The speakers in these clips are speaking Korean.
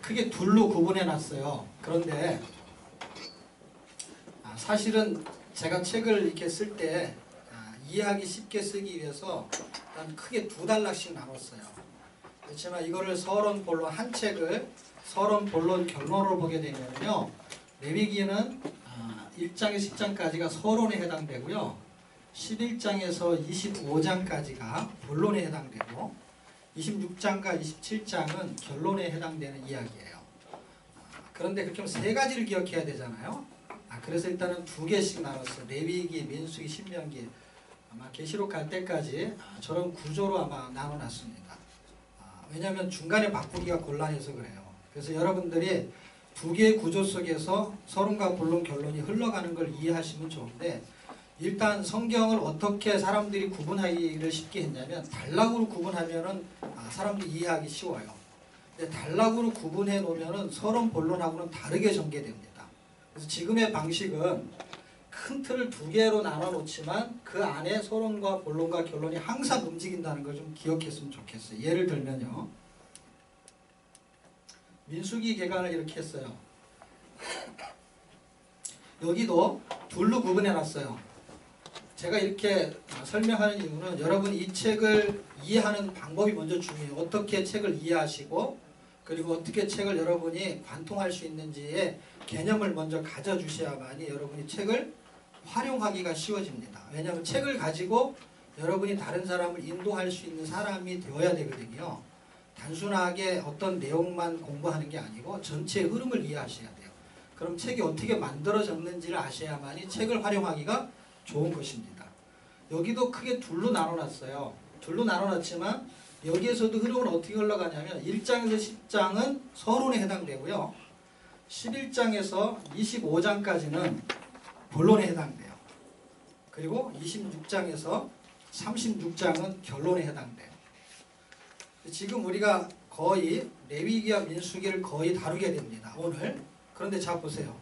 크게 둘로 구분해 놨어요. 그런데 사실은 제가 책을 이렇게 쓸 때 이해하기 쉽게 쓰기 위해서 일단 크게 두 단락씩 나눴어요. 그렇지만 이거를 서론, 본론 한 책을 서론, 본론, 결론으로 보게 되면요, 레위기는 1장에서 10장까지가 서론에 해당되고요, 11장에서 25장까지가 본론에 해당되고 26장과 27장은 결론에 해당되는 이야기예요. 그런데 그렇게 하면 세 가지를 기억해야 되잖아요. 그래서 일단은 두 개씩 나눴어요. 레위기, 민수기, 신명기. 아마 계시록 갈 때까지 저런 구조로 아마 나눠놨습니다. 왜냐하면 중간에 바꾸기가 곤란해서 그래요. 그래서 여러분들이 두 개의 구조 속에서 서론과 본론, 결론이 흘러가는 걸 이해하시면 좋은데, 일단 성경을 어떻게 사람들이 구분하기를 쉽게 했냐면 단락으로 구분하면은 사람들이 이해하기 쉬워요. 근데 단락으로 구분해 놓으면은 서론, 본론하고는 다르게 전개됩니다. 그래서 지금의 방식은 큰 틀을 두 개로 나눠 놓지만 그 안에 서론과 본론과 결론이 항상 움직인다는 걸 좀 기억했으면 좋겠어요. 예를 들면요, 민수기 계관을 이렇게 했어요. 여기도 둘로 구분해 놨어요. 제가 이렇게 설명하는 이유는 여러분 이 책을 이해하는 방법이 먼저 중요해요. 어떻게 책을 이해하시고 그리고 어떻게 책을 여러분이 관통할 수 있는지의 개념을 먼저 가져주셔야만이 여러분이 책을 활용하기가 쉬워집니다. 왜냐하면 책을 가지고 여러분이 다른 사람을 인도할 수 있는 사람이 되어야 되거든요. 단순하게 어떤 내용만 공부하는 게 아니고 전체의 흐름을 이해하셔야 돼요. 그럼 책이 어떻게 만들어졌는지를 아셔야만이 책을 활용하기가 좋은 것입니다. 여기도 크게 둘로 나눠놨어요. 둘로 나눠놨지만 여기에서도 흐름은 어떻게 흘러가냐면 1장에서 10장은 서론에 해당되고요, 11장에서 25장까지는 본론에 해당돼요. 그리고 26장에서 36장은 결론에 해당돼요. 지금 우리가 거의 레위기와 민수기를 거의 다루게 됩니다, 오늘. 그런데 자 보세요.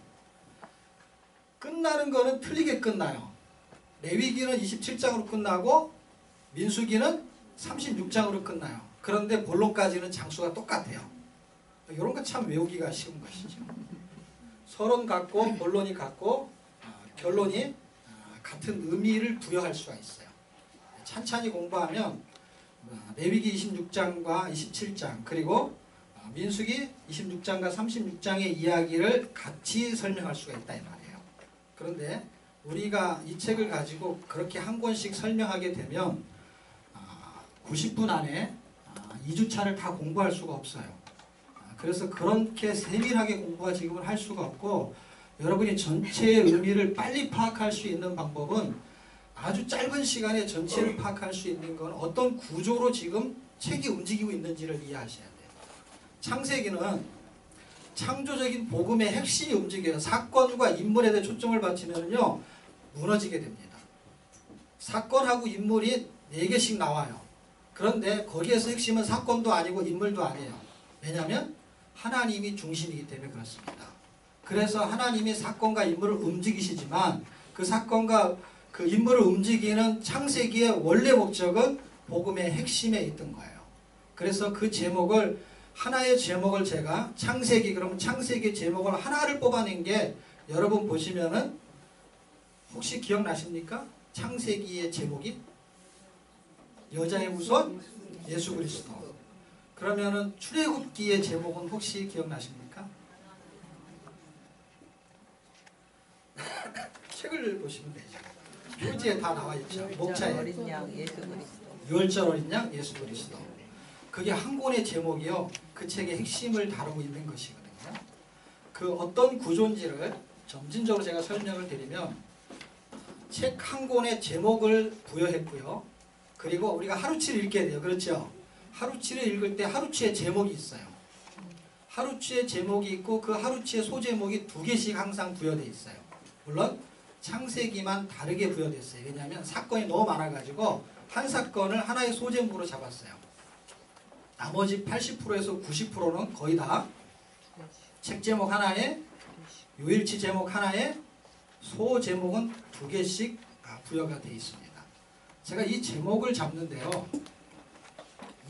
끝나는 거는 틀리게 끝나요. 레위기는 27장으로 끝나고 민수기는 36장으로 끝나요. 그런데 본론까지는 장수가 똑같아요. 이런 거 참 외우기가 쉬운 것이죠. 서론 같고 본론이 같고 결론이 같은 의미를 부여할 수가 있어요. 찬찬히 공부하면 레위기 26장과 27장 그리고 민수기 26장과 36장의 이야기를 같이 설명할 수가 있다 이 말이에요. 그런데 우리가 이 책을 가지고 그렇게 한 권씩 설명하게 되면 90분 안에 2주차를 다 공부할 수가 없어요. 그래서 그렇게 세밀하게 공부가 지금은 할 수가 없고, 여러분이 전체의 의미를 빨리 파악할 수 있는 방법은 아주 짧은 시간에 전체를 파악할 수 있는 건 어떤 구조로 지금 책이 움직이고 있는지를 이해하셔야 돼요. 창세기는 창조적인 복음의 핵심이 움직여요. 사건과 인물에 대해 초점을 맞추면요 무너지게 됩니다. 사건하고 인물이 4개씩 나와요. 그런데 거기에서 핵심은 사건도 아니고 인물도 아니에요. 왜냐하면 하나님이 중심이기 때문에 그렇습니다. 그래서 하나님이 사건과 인물을 움직이시지만 그 사건과 그 인물을 움직이는 창세기의 원래 목적은 복음의 핵심에 있던 거예요. 그래서 그 제목을 하나의 제목을 제가 창세기, 그러면 창세기 제목을 하나를 뽑아낸 게 여러분 보시면은 혹시 기억나십니까? 창세기의 제목이 여자의 후손 예수 그리스도. 그러면은 출애굽기의 제목은 혹시 기억나십니까? 책을 보시면 되죠. 표지에 다 나와 있죠. 목차에 어린 양 예수 그리스도. 유월절 어린 양 예수 그리스도. 그게 한 권의 제목이요. 그 책의 핵심을 다루고 있는 것이거든요. 그 어떤 구조인지를 점진적으로 제가 설명을 드리면 책 한 권의 제목을 부여했고요. 그리고 우리가 하루치를 읽게 돼요. 그렇죠? 하루치를 읽을 때 하루치의 제목이 있어요. 하루치의 제목이 있고 그 하루치의 소제목이 2개씩 항상 부여되어 있어요. 물론 창세기만 다르게 부여됐어요. 왜냐하면 사건이 너무 많아가지고 한 사건을 하나의 소제목으로 잡았어요. 나머지 80%에서 90%는 거의 다 책 제목 하나에 요일치 제목 하나에 소제목은 2개씩 부여가 되어 있습니다. 제가 이 제목을 잡는데요.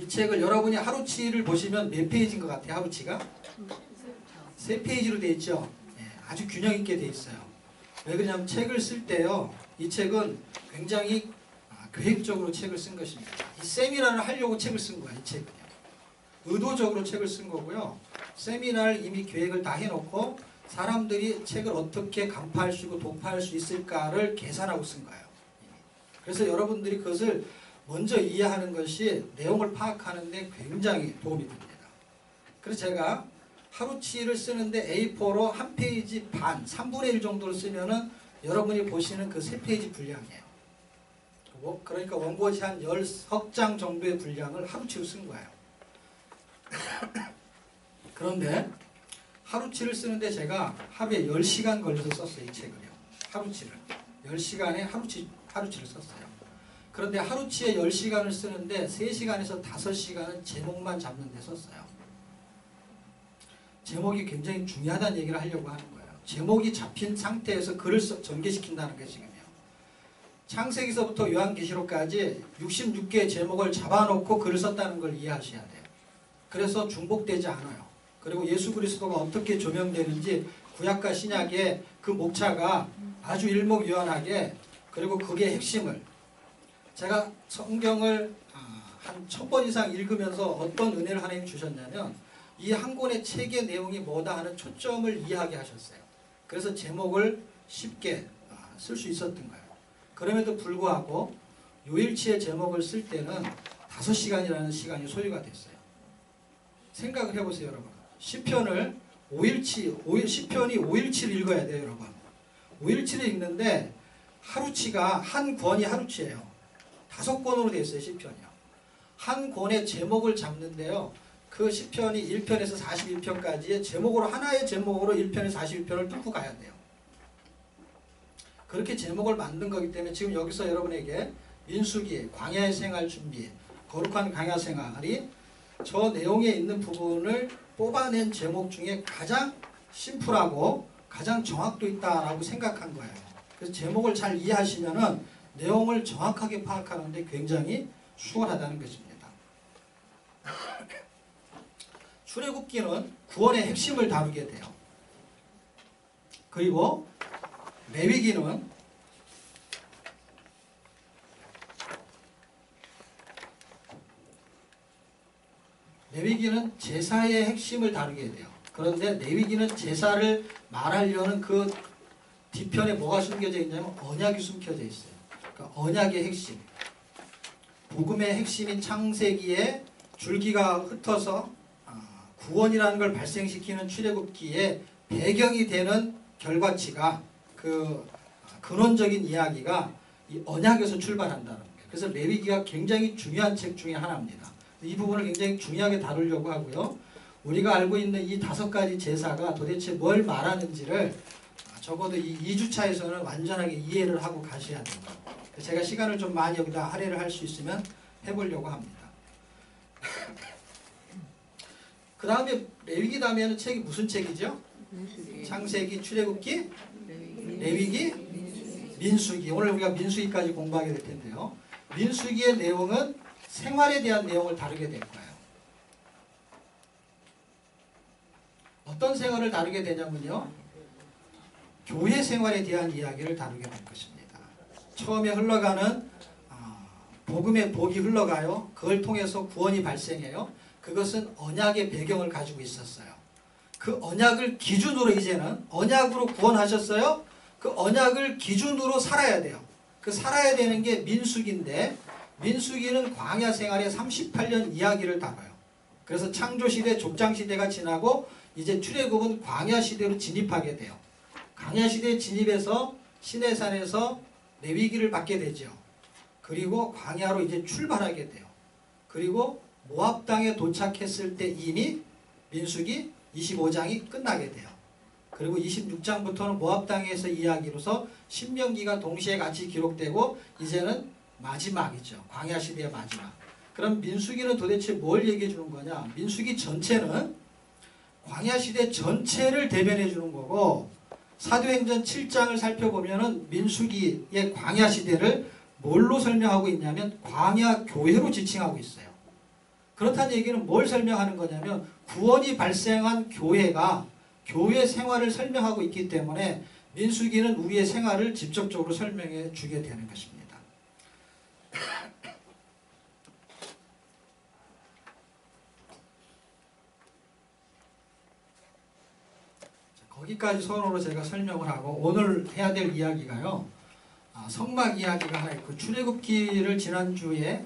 이 책을 여러분이 하루치를 보시면 몇 페이지인 것 같아요? 하루치가? 3페이지로 되어 있죠. 예, 아주 균형 있게 되어 있어요. 왜 그러냐면 책을 쓸 때요. 이 책은 굉장히 계획적으로 책을 쓴 것입니다. 이 세미나를 하려고 책을 쓴 거야. 이 책은요. 의도적으로 책을 쓴 거고요. 세미나를 이미 계획을 다 해놓고 사람들이 책을 어떻게 간파할 수 있고 독파할 수 있을까를 계산하고 쓴 거예요. 그래서 여러분들이 그것을 먼저 이해하는 것이 내용을 파악하는 데 굉장히 도움이 됩니다. 그래서 제가 하루치를 쓰는데 A4로 한 페이지 반, 3분의 1 정도를 쓰면은 여러분이 보시는 그 3페이지 분량이에요. 그러니까 원고지 한 10장 정도의 분량을 하루치로 쓴 거예요. 그런데 하루치를 쓰는데 제가 하루에 10시간 걸려서 썼어요. 이 책을요. 하루치를. 10시간에 하루치를 썼어요. 그런데 하루치에 10시간을 쓰는데 3시간에서 5시간은 제목만 잡는 데 썼어요. 제목이 굉장히 중요하다는 얘기를 하려고 하는 거예요. 제목이 잡힌 상태에서 글을 전개시킨다는 게 지금요. 창세기서부터 요한계시록까지 66개의 제목을 잡아놓고 글을 썼다는 걸 이해하셔야 돼요. 그래서 중복되지 않아요. 그리고 예수 그리스도가 어떻게 조명되는지 구약과 신약의 그 목차가 아주 일목요연하게, 그리고 그게 핵심을, 제가 성경을 한 1000번 이상 읽으면서 어떤 은혜를 하나님 주셨냐면 이 한 권의 책의 내용이 뭐다 하는 초점을 이해하게 하셨어요. 그래서 제목을 쉽게 쓸 수 있었던 거예요. 그럼에도 불구하고 요일치의 제목을 쓸 때는 5시간이라는 시간이 소요가 됐어요. 생각을 해보세요, 여러분. 시편을 5일치, 시편이 5일치를 읽어야 돼요, 여러분. 5일치를 읽는데 하루치가 한 권이 하루치예요. 5권으로 되어 있어요, 시편이요. 한 권의 제목을 잡는데요. 그 시편이 1편에서 41편까지의 제목으로, 하나의 제목으로 1편에서 41편을 뚫고 가야 돼요. 그렇게 제목을 만든 거기 때문에 지금 여기서 여러분에게 민수기, 광야의 생활 준비, 거룩한 광야 생활이 저 내용에 있는 부분을 뽑아낸 제목 중에 가장 심플하고 가장 정확도 있다라고 생각한 거예요. 그래서 제목을 잘 이해하시면은 내용을 정확하게 파악하는데 굉장히 수월하다는 것입니다. 출애굽기는 구원의 핵심을 다루게 돼요. 그리고 레위기는 제사의 핵심을 다루게 돼요. 그런데 레위기는 제사를 말하려는 그 뒤편에 뭐가 숨겨져 있냐면 언약이 숨겨져 있어요. 그러니까 언약의 핵심, 복음의 핵심인 창세기에 줄기가 흩어서 구원이라는 걸 발생시키는 출애굽기에 배경이 되는 결과치가, 그 근원적인 이야기가 이 언약에서 출발한다는 거예요. 그래서 레위기가 굉장히 중요한 책 중에 하나입니다. 이 부분을 굉장히 중요하게 다루려고 하고요. 우리가 알고 있는 이 5가지 제사가 도대체 뭘 말하는지를 적어도 이 2주차에서는 완전하게 이해를 하고 가셔야 됩니다. 제가 시간을 좀 많이 여기다 할애를 할 수 있으면 해보려고 합니다. 그 다음에 레위기 다음에는 책이 무슨 책이죠? 창세기, 출애굽기, 레위기, 민수기. 오늘 우리가 민수기까지 공부하게 될 텐데요. 민수기의 내용은 생활에 대한 내용을 다루게 될 거예요. 어떤 생활을 다루게 되냐면요. 교회 생활에 대한 이야기를 다루게 될 것입니다. 처음에 흘러가는 복음의 복이 흘러가요. 그걸 통해서 구원이 발생해요. 그것은 언약의 배경을 가지고 있었어요. 그 언약을 기준으로, 이제는 언약으로 구원하셨어요. 그 언약을 기준으로 살아야 돼요. 그 살아야 되는 게 민수기인데, 민수기는 광야 생활의 38년 이야기를 다뤄요. 그래서 창조시대, 족장시대가 지나고 이제 출애굽은 광야시대로 진입하게 돼요. 광야시대에 진입해서 시내산에서 레위기를 받게 되죠. 그리고 광야로 이제 출발하게 돼요. 그리고 모압 땅에 도착했을 때 이미 민수기 25장이 끝나게 돼요. 그리고 26장부터는 모압 땅에서 이야기로서 신명기가 동시에 같이 기록되고 이제는 마지막이죠. 광야 시대의 마지막. 그럼 민수기는 도대체 뭘 얘기해 주는 거냐? 민수기 전체는 광야 시대 전체를 대변해 주는 거고, 사도행전 7장을 살펴보면은 민수기의 광야 시대를 뭘로 설명하고 있냐면 광야 교회로 지칭하고 있어요. 그렇다는 얘기는 뭘 설명하는 거냐면 구원이 발생한 교회가 교회 생활을 설명하고 있기 때문에 민수기는 우리의 생활을 직접적으로 설명해 주게 되는 것입니다. 거기까지 선으로 제가 설명을 하고 오늘 해야 될 이야기가요. 성막 이야기가 하나 있고 출애굽기를 지난주에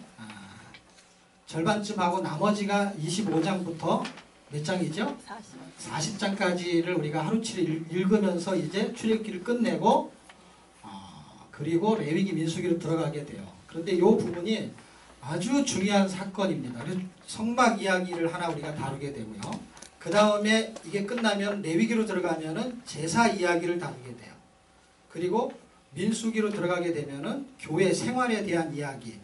절반쯤 하고 나머지가 25장부터 몇 장이죠? 40장까지를 우리가 하루치를 읽으면서 이제 출애굽기를 끝내고 그리고 레위기 민수기로 들어가게 돼요. 그런데 이 부분이 아주 중요한 사건입니다. 그래서 성막 이야기를 하나 우리가 다루게 되고요. 그 다음에 이게 끝나면 레위기로 들어가면은 제사 이야기를 다루게 돼요. 그리고 민수기로 들어가게 되면은 교회 생활에 대한 이야기,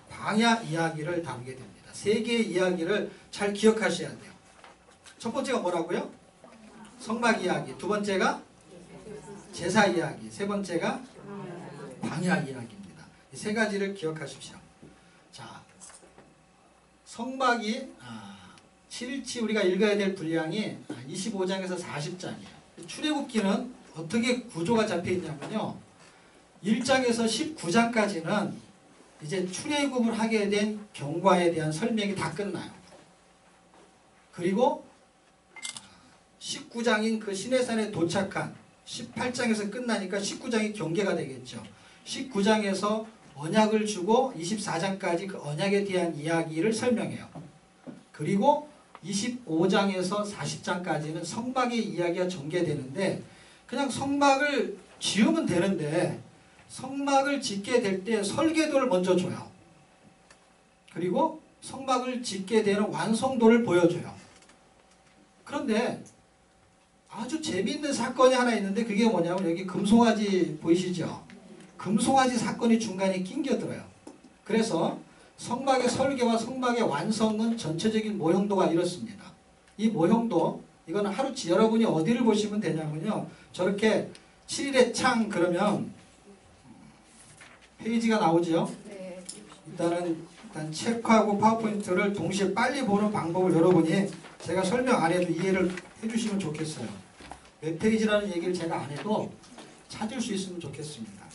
광야 이야기를 다루게 됩니다. 세 개의 이야기를 잘 기억하셔야 돼요. 첫 번째가 뭐라고요? 성막 이야기. 두 번째가 제사 이야기. 세 번째가 광야 이야기입니다. 이 세 가지를 기억하십시오. 자, 성막이 7일치 우리가 읽어야 될 분량이 25장에서 40장이에요. 출애굽기는 어떻게 구조가 잡혀 있냐면요. 1장에서 19장까지는 이제 출애굽을 하게 된 경과에 대한 설명이 다 끝나요. 그리고 19장인 그 시내산에 도착한 18장에서 끝나니까 19장이 경계가 되겠죠. 19장에서 언약을 주고 24장까지 그 언약에 대한 이야기를 설명해요. 그리고 25장에서 40장까지는 성막의 이야기가 전개되는데 그냥 성막을 지으면 되는데 성막을 짓게 될 때 설계도를 먼저 줘요. 그리고 성막을 짓게 되는 완성도를 보여줘요. 그런데 아주 재미있는 사건이 하나 있는데 그게 뭐냐면 여기 금송아지 보이시죠? 금송아지 사건이 중간에 낑겨들어요. 그래서 성막의 설계와 성막의 완성은 전체적인 모형도가 이렇습니다. 이 모형도 이거는 하루치 여러분이 어디를 보시면 되냐면요. 저렇게 7일의 창 그러면 페이지가 나오죠. 일단 책하고 파워포인트를 동시에 빨리 보는 방법을 여러분이 제가 설명 안 해도 이해를 해주시면 좋겠어요. 몇 페이지라는 얘기를 제가 안 해도 찾을 수 있으면 좋겠습니다.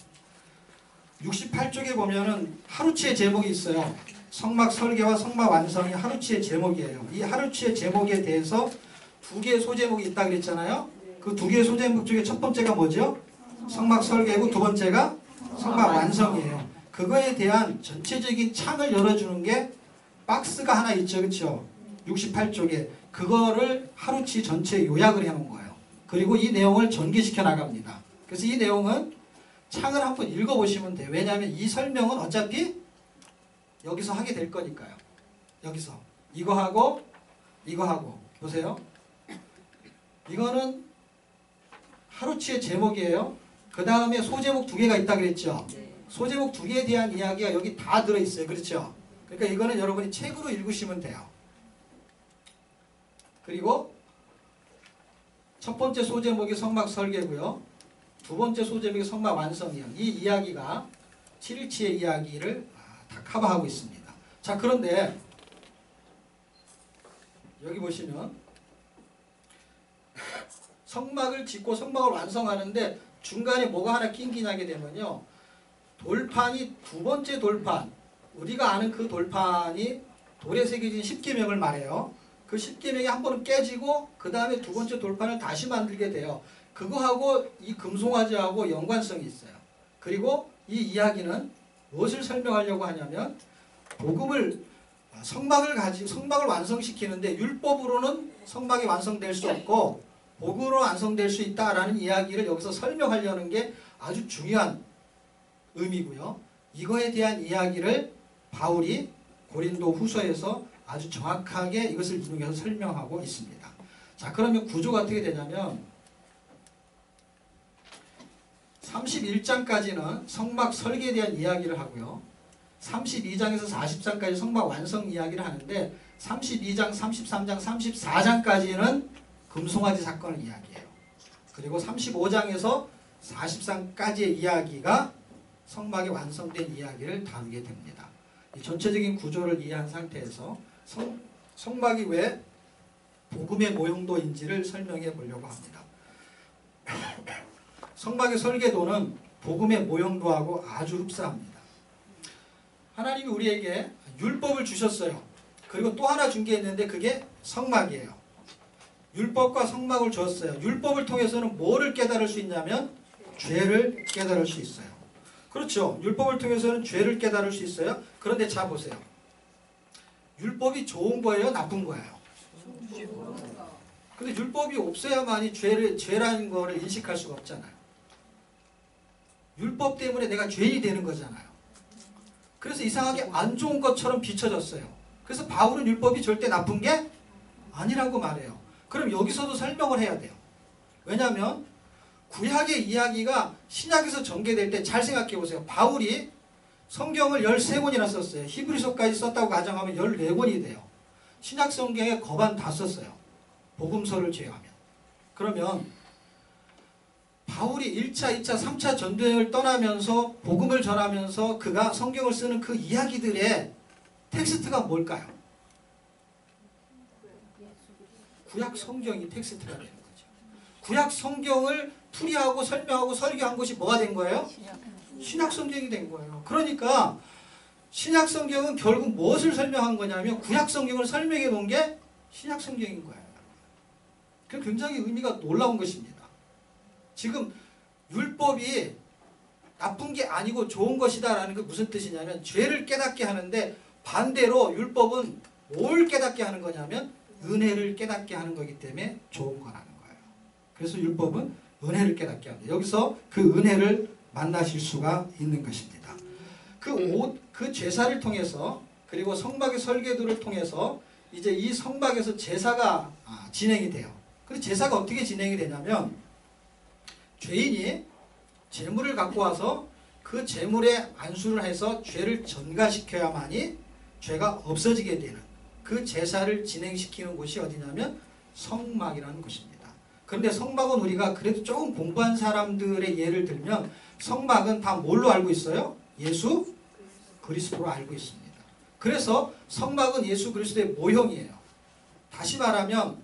68쪽에 보면은 하루치의 제목이 있어요. 성막 설계와 성막 완성이 하루치의 제목이에요. 이 하루치의 제목에 대해서 두 개의 소제목이 있다 그랬잖아요. 그 두 개의 소제목 중에 첫 번째가 뭐죠? 성막 설계고 두 번째가 성막 완성이에요. 그거에 대한 전체적인 창을 열어주는 게 박스가 하나 있죠. 그렇죠? 68쪽에 그거를 하루치 전체 요약을 해놓은 거예요. 그리고 이 내용을 전개시켜 나갑니다. 그래서 이 내용은 창을 한번 읽어보시면 돼요. 왜냐하면 이 설명은 어차피 여기서 하게 될 거니까요. 여기서 이거 하고 보세요. 이거는 하루치의 제목이에요. 그 다음에 소제목 두 개가 있다 그랬죠. 소제목 두 개에 대한 이야기가 여기 다 들어있어요. 그렇죠? 그러니까 이거는 여러분이 책으로 읽으시면 돼요. 그리고 첫 번째 소제목이 성막 설계고요. 두 번째 소제목이 성막 완성이에요. 이 이야기가 7일치의 이야기를 다 커버하고 있습니다. 자, 그런데 여기 보시면 성막을 짓고 성막을 완성하는데 중간에 뭐가 하나 낑기나게 되면요. 돌판이 두 번째 돌판, 우리가 아는 그 돌판이 돌에 새겨진 십계명을 말해요. 그 십계명이 한 번은 깨지고 그 다음에 두 번째 돌판을 다시 만들게 돼요. 그거하고 이 금송아지하고 연관성이 있어요. 그리고 이 이야기는 무엇을 설명하려고 하냐면 복음을 성막을 완성시키는데 율법으로는 성막이 완성될 수 없고 복음으로 완성될 수 있다라는 이야기를 여기서 설명하려는 게 아주 중요한 의미고요. 이거에 대한 이야기를 바울이 고린도 후서에서 아주 정확하게 이것을 인용해서 설명하고 있습니다. 자, 그러면 구조가 어떻게 되냐면 31장까지는 성막 설계에 대한 이야기를 하고요. 32장에서 40장까지 성막 완성 이야기를 하는데 32장, 33장, 34장까지는 금송아지 사건을 이야기해요. 그리고 35장에서 40장까지의 이야기가 성막이 완성된 이야기를 다루게 됩니다. 이 전체적인 구조를 이해한 상태에서 성막이 왜 복음의 모형도인지를 설명해 보려고 합니다. 성막의 설계도는 복음의 모형도하고 아주 흡사합니다. 하나님이 우리에게 율법을 주셨어요. 그리고 또 하나 준 게 있는데 그게 성막이에요. 율법과 성막을 주었어요. 율법을 통해서는 뭐를 깨달을 수 있냐면 죄를 깨달을 수 있어요. 그렇죠. 율법을 통해서는 죄를 깨달을 수 있어요. 그런데 자 보세요. 율법이 좋은 거예요? 나쁜 거예요? 근데 율법이 없어야만이 죄라는 거를 인식할 수가 없잖아요. 율법 때문에 내가 죄인이 되는 거잖아요. 그래서 이상하게 안 좋은 것처럼 비춰졌어요. 그래서 바울은 율법이 절대 나쁜 게 아니라고 말해요. 그럼 여기서도 설명을 해야 돼요. 왜냐하면 구약의 이야기가 신약에서 전개될 때 잘 생각해 보세요. 바울이 성경을 13권이나 썼어요. 히브리서까지 썼다고 가정하면 14권이 돼요. 신약 성경에 거반 다 썼어요. 복음서를 제외하면. 그러면 바울이 1차, 2차, 3차 전도여행을 떠나면서 복음을 전하면서 그가 성경을 쓰는 그 이야기들의 텍스트가 뭘까요? 구약 성경이 텍스트가 되는 거죠. 구약 성경을 풀이하고 설명하고 설교한 것이 뭐가 된 거예요? 신약 성경이 된 거예요. 그러니까 신약 성경은 결국 무엇을 설명한 거냐면 구약 성경을 설명해 놓은 게 신약 성경인 거예요. 그 굉장히 의미가 놀라운 것입니다. 지금 율법이 나쁜 게 아니고 좋은 것이다라는 게 무슨 뜻이냐면 죄를 깨닫게 하는데 반대로 율법은 뭘 깨닫게 하는 거냐면 은혜를 깨닫게 하는 거기 때문에 좋은 거라는 거예요. 그래서 율법은 은혜를 깨닫게 합니다. 여기서 그 은혜를 만나실 수가 있는 것입니다. 그 제사를 통해서 그리고 성막의 설계도를 통해서 이제 이 성막에서 제사가 진행이 돼요. 그런데 제사가 어떻게 진행이 되냐면 죄인이 제물을 갖고 와서 그 제물에 안수를 해서 죄를 전가시켜야만이 죄가 없어지게 되는 그 제사를 진행시키는 곳이 어디냐면 성막이라는 곳입니다. 그런데 성막은 우리가 그래도 조금 공부한 사람들의 예를 들면 성막은 다 뭘로 알고 있어요? 예수 그리스도로 알고 있습니다. 그래서 성막은 예수 그리스도의 모형이에요. 다시 말하면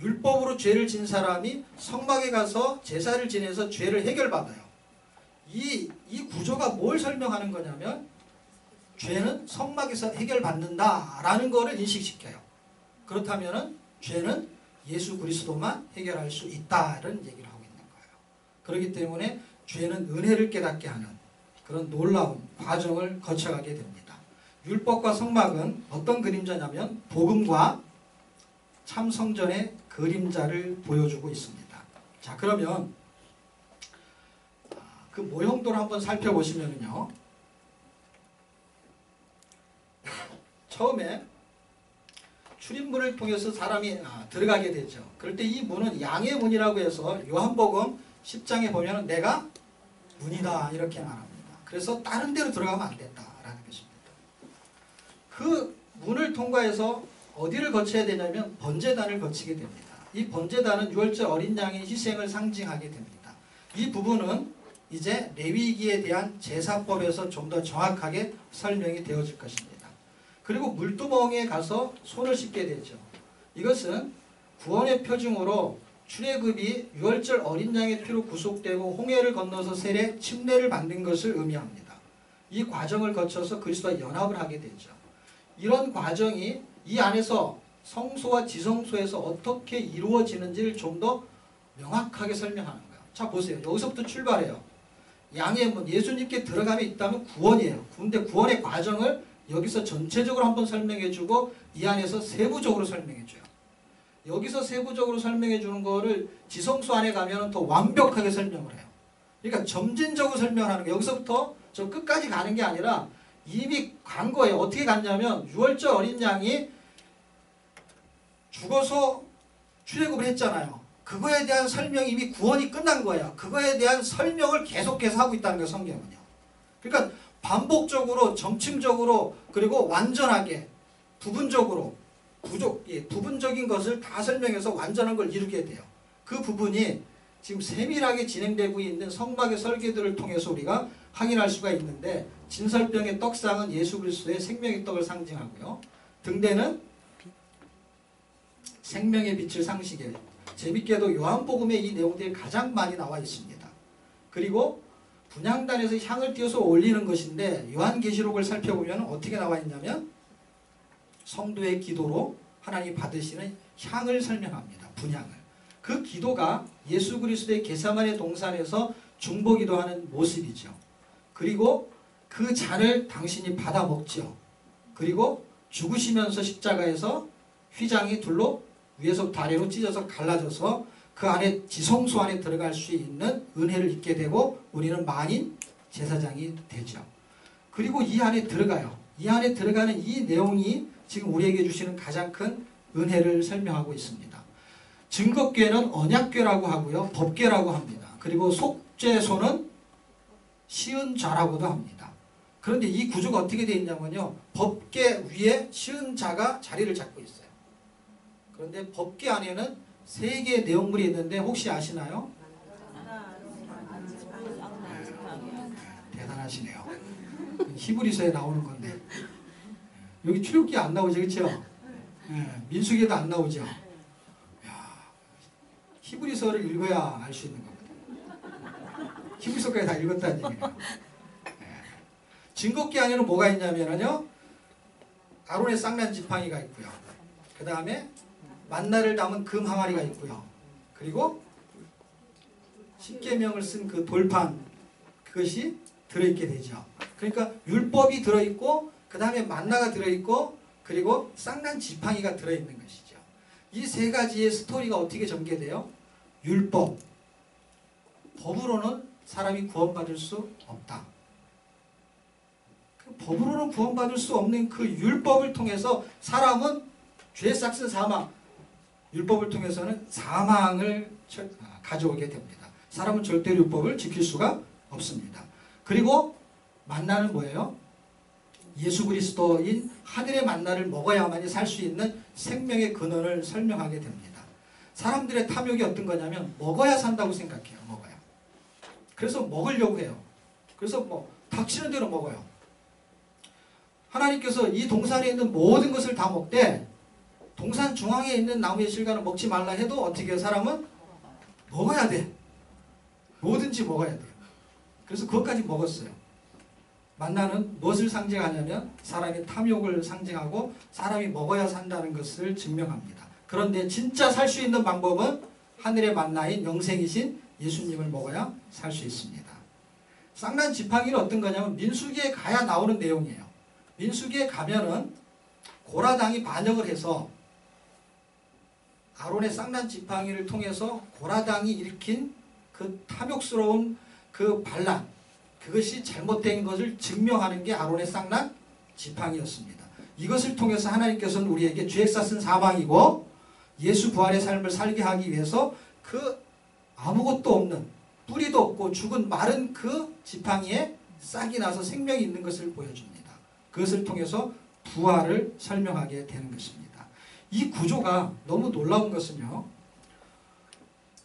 율법으로 죄를 진 사람이 성막에 가서 제사를 지내서 죄를 해결받아요. 이 구조가 뭘 설명하는 거냐면 죄는 성막에서 해결받는다라는 것을 인식시켜요. 그렇다면 죄는 예수 그리스도만 해결할 수 있다는 얘기를 하고 있는 거예요. 그렇기 때문에 죄는 은혜를 깨닫게 하는 그런 놀라운 과정을 거쳐가게 됩니다. 율법과 성막은 어떤 그림자냐면 복음과 참 성전의 그림자를 보여주고 있습니다. 자, 그러면 그 모형도를 한번 살펴보시면요. 처음에 출입문을 통해서 사람이 들어가게 되죠. 그럴 때 이 문은 양의 문이라고 해서 요한복음 10장에 보면 내가 문이다 이렇게 말합니다. 그래서 다른 데로 들어가면 안 된다라는 것입니다. 그 문을 통과해서 어디를 거쳐야 되냐면 번제단을 거치게 됩니다. 이 번제단은 유월절 어린 양의 희생을 상징하게 됩니다. 이 부분은 이제 레위기에 대한 제사법에서 좀 더 정확하게 설명이 되어질 것입니다. 그리고 물두멍에 가서 손을 씻게 되죠. 이것은 구원의 표징으로 출애굽이 유월절 어린 양의 피로 구속되고 홍해를 건너서 세례 침례를 받는 것을 의미합니다. 이 과정을 거쳐서 그리스도와 연합을 하게 되죠. 이런 과정이 이 안에서 성소와 지성소에서 어떻게 이루어지는지를 좀 더 명확하게 설명하는 거예요. 자 보세요. 여기서부터 출발해요. 양의 문, 예수님께 들어감이 있다면 구원이에요. 근데 구원의 과정을 여기서 전체적으로 한번 설명해주고 이 안에서 세부적으로 설명해줘요. 여기서 세부적으로 설명해주는 거를 지성소 안에 가면 더 완벽하게 설명을 해요. 그러니까 점진적으로 설명하는 거예요. 여기서부터 저 끝까지 가는 게 아니라 이미 간 거예요. 어떻게 갔냐면 유월절 어린 양이 죽어서 출애굽을 했잖아요. 그거에 대한 설명이 이미 구원이 끝난 거예요. 그거에 대한 설명을 계속해서 하고 있다는 거예요. 성경은요. 그러니까 반복적으로 점층적으로 그리고 완전하게 부분적으로 부분적인 것을 다 설명해서 완전한 걸 이루게 돼요. 그 부분이 지금 세밀하게 진행되고 있는 성막의 설계들을 통해서 우리가 확인할 수가 있는데 진설병의 떡상은 예수 그리스도의 생명의 떡을 상징하고요. 등대는 생명의 빛을 상시게. 재밌게도 요한복음에 이 내용들이 가장 많이 나와 있습니다. 그리고 분향단에서 향을 띄워서 올리는 것인데 요한계시록을 살펴보면 어떻게 나와 있냐면 성도의 기도로 하나님이 받으시는 향을 설명합니다. 분향을. 그 기도가 예수 그리스도의 겟세마네 동산에서 중보기도하는 모습이죠. 그리고 그 잔을 당신이 받아 먹죠. 그리고 죽으시면서 십자가에서 휘장이 둘로 위에서부터 아래로 찢어서 갈라져서 그 안에 지성소 안에 들어갈 수 있는 은혜를 입게 되고 우리는 만인 제사장이 되죠. 그리고 이 안에 들어가요. 이 안에 들어가는 이 내용이 지금 우리에게 주시는 가장 큰 은혜를 설명하고 있습니다. 증거궤는 언약궤라고 하고요. 법궤라고 합니다. 그리고 속죄소는 시은좌라고도 합니다. 그런데 이 구조가 어떻게 되어 있냐면요. 법궤 위에 시은좌가 자리를 잡고 있어요. 그런데 법궤 안에는 세 개의 내용물이 있는데 혹시 아시나요? 대단하시네요. 히브리서에 나오는 건데 여기 출애굽기 안 나오죠, 그렇죠? 민수기에도 안 나오죠. 야, 히브리서를 읽어야 알 수 있는 겁니다. 히브리서까지 다 읽었다는 얘기예요. 증거궤 안에는 뭐가 있냐면요, 아론의 쌍난 지팡이가 있고요. 그 다음에 만나를 담은 금 항아리가 있고요. 그리고 십계명을 쓴 그 돌판, 그것이 들어있게 되죠. 그러니까 율법이 들어있고 그 다음에 만나가 들어있고 그리고 쌍난 지팡이가 들어있는 것이죠. 이 세 가지의 스토리가 어떻게 전개돼요? 율법, 법으로는 사람이 구원받을 수 없다. 그 법으로는 구원받을 수 없는 그 율법을 통해서 사람은 죄 싹슨 사망, 율법을 통해서는 사망을 가져오게 됩니다. 사람은 절대로 율법을 지킬 수가 없습니다. 그리고 만나는 뭐예요? 예수 그리스도인 하늘의 만나를 먹어야만이 살 수 있는 생명의 근원을 설명하게 됩니다. 사람들의 탐욕이 어떤 거냐면 먹어야 산다고 생각해요. 먹어야. 그래서 먹으려고 해요. 그래서 뭐 닥치는 대로 먹어요. 하나님께서 이 동산에 있는 모든 것을 다 먹되 동산 중앙에 있는 나무의 실과는 먹지 말라 해도 어떻게 해요? 사람은 먹어야 돼. 뭐든지 먹어야 돼요. 그래서 그것까지 먹었어요. 만나는 무엇을 상징하냐면 사람의 탐욕을 상징하고 사람이 먹어야 산다는 것을 증명합니다. 그런데 진짜 살 수 있는 방법은 하늘의 만나인 영생이신 예수님을 먹어야 살 수 있습니다. 쌍난 지팡이는 어떤 거냐면 민수기에 가야 나오는 내용이에요. 민수기에 가면은 고라당이 반역을 해서 아론의 쌍난 지팡이를 통해서 고라당이 일으킨 그 탐욕스러운 그 반란, 그것이 잘못된 것을 증명하는 게 아론의 쌍난 지팡이였습니다. 이것을 통해서 하나님께서는 우리에게 죄 쌌은 사망이고 예수 부활의 삶을 살게 하기 위해서 그 아무것도 없는, 뿌리도 없고 죽은 마른 그 지팡이에 싹이 나서 생명이 있는 것을 보여줍니다. 그것을 통해서 부활을 설명하게 되는 것입니다. 이 구조가 너무 놀라운 것은요,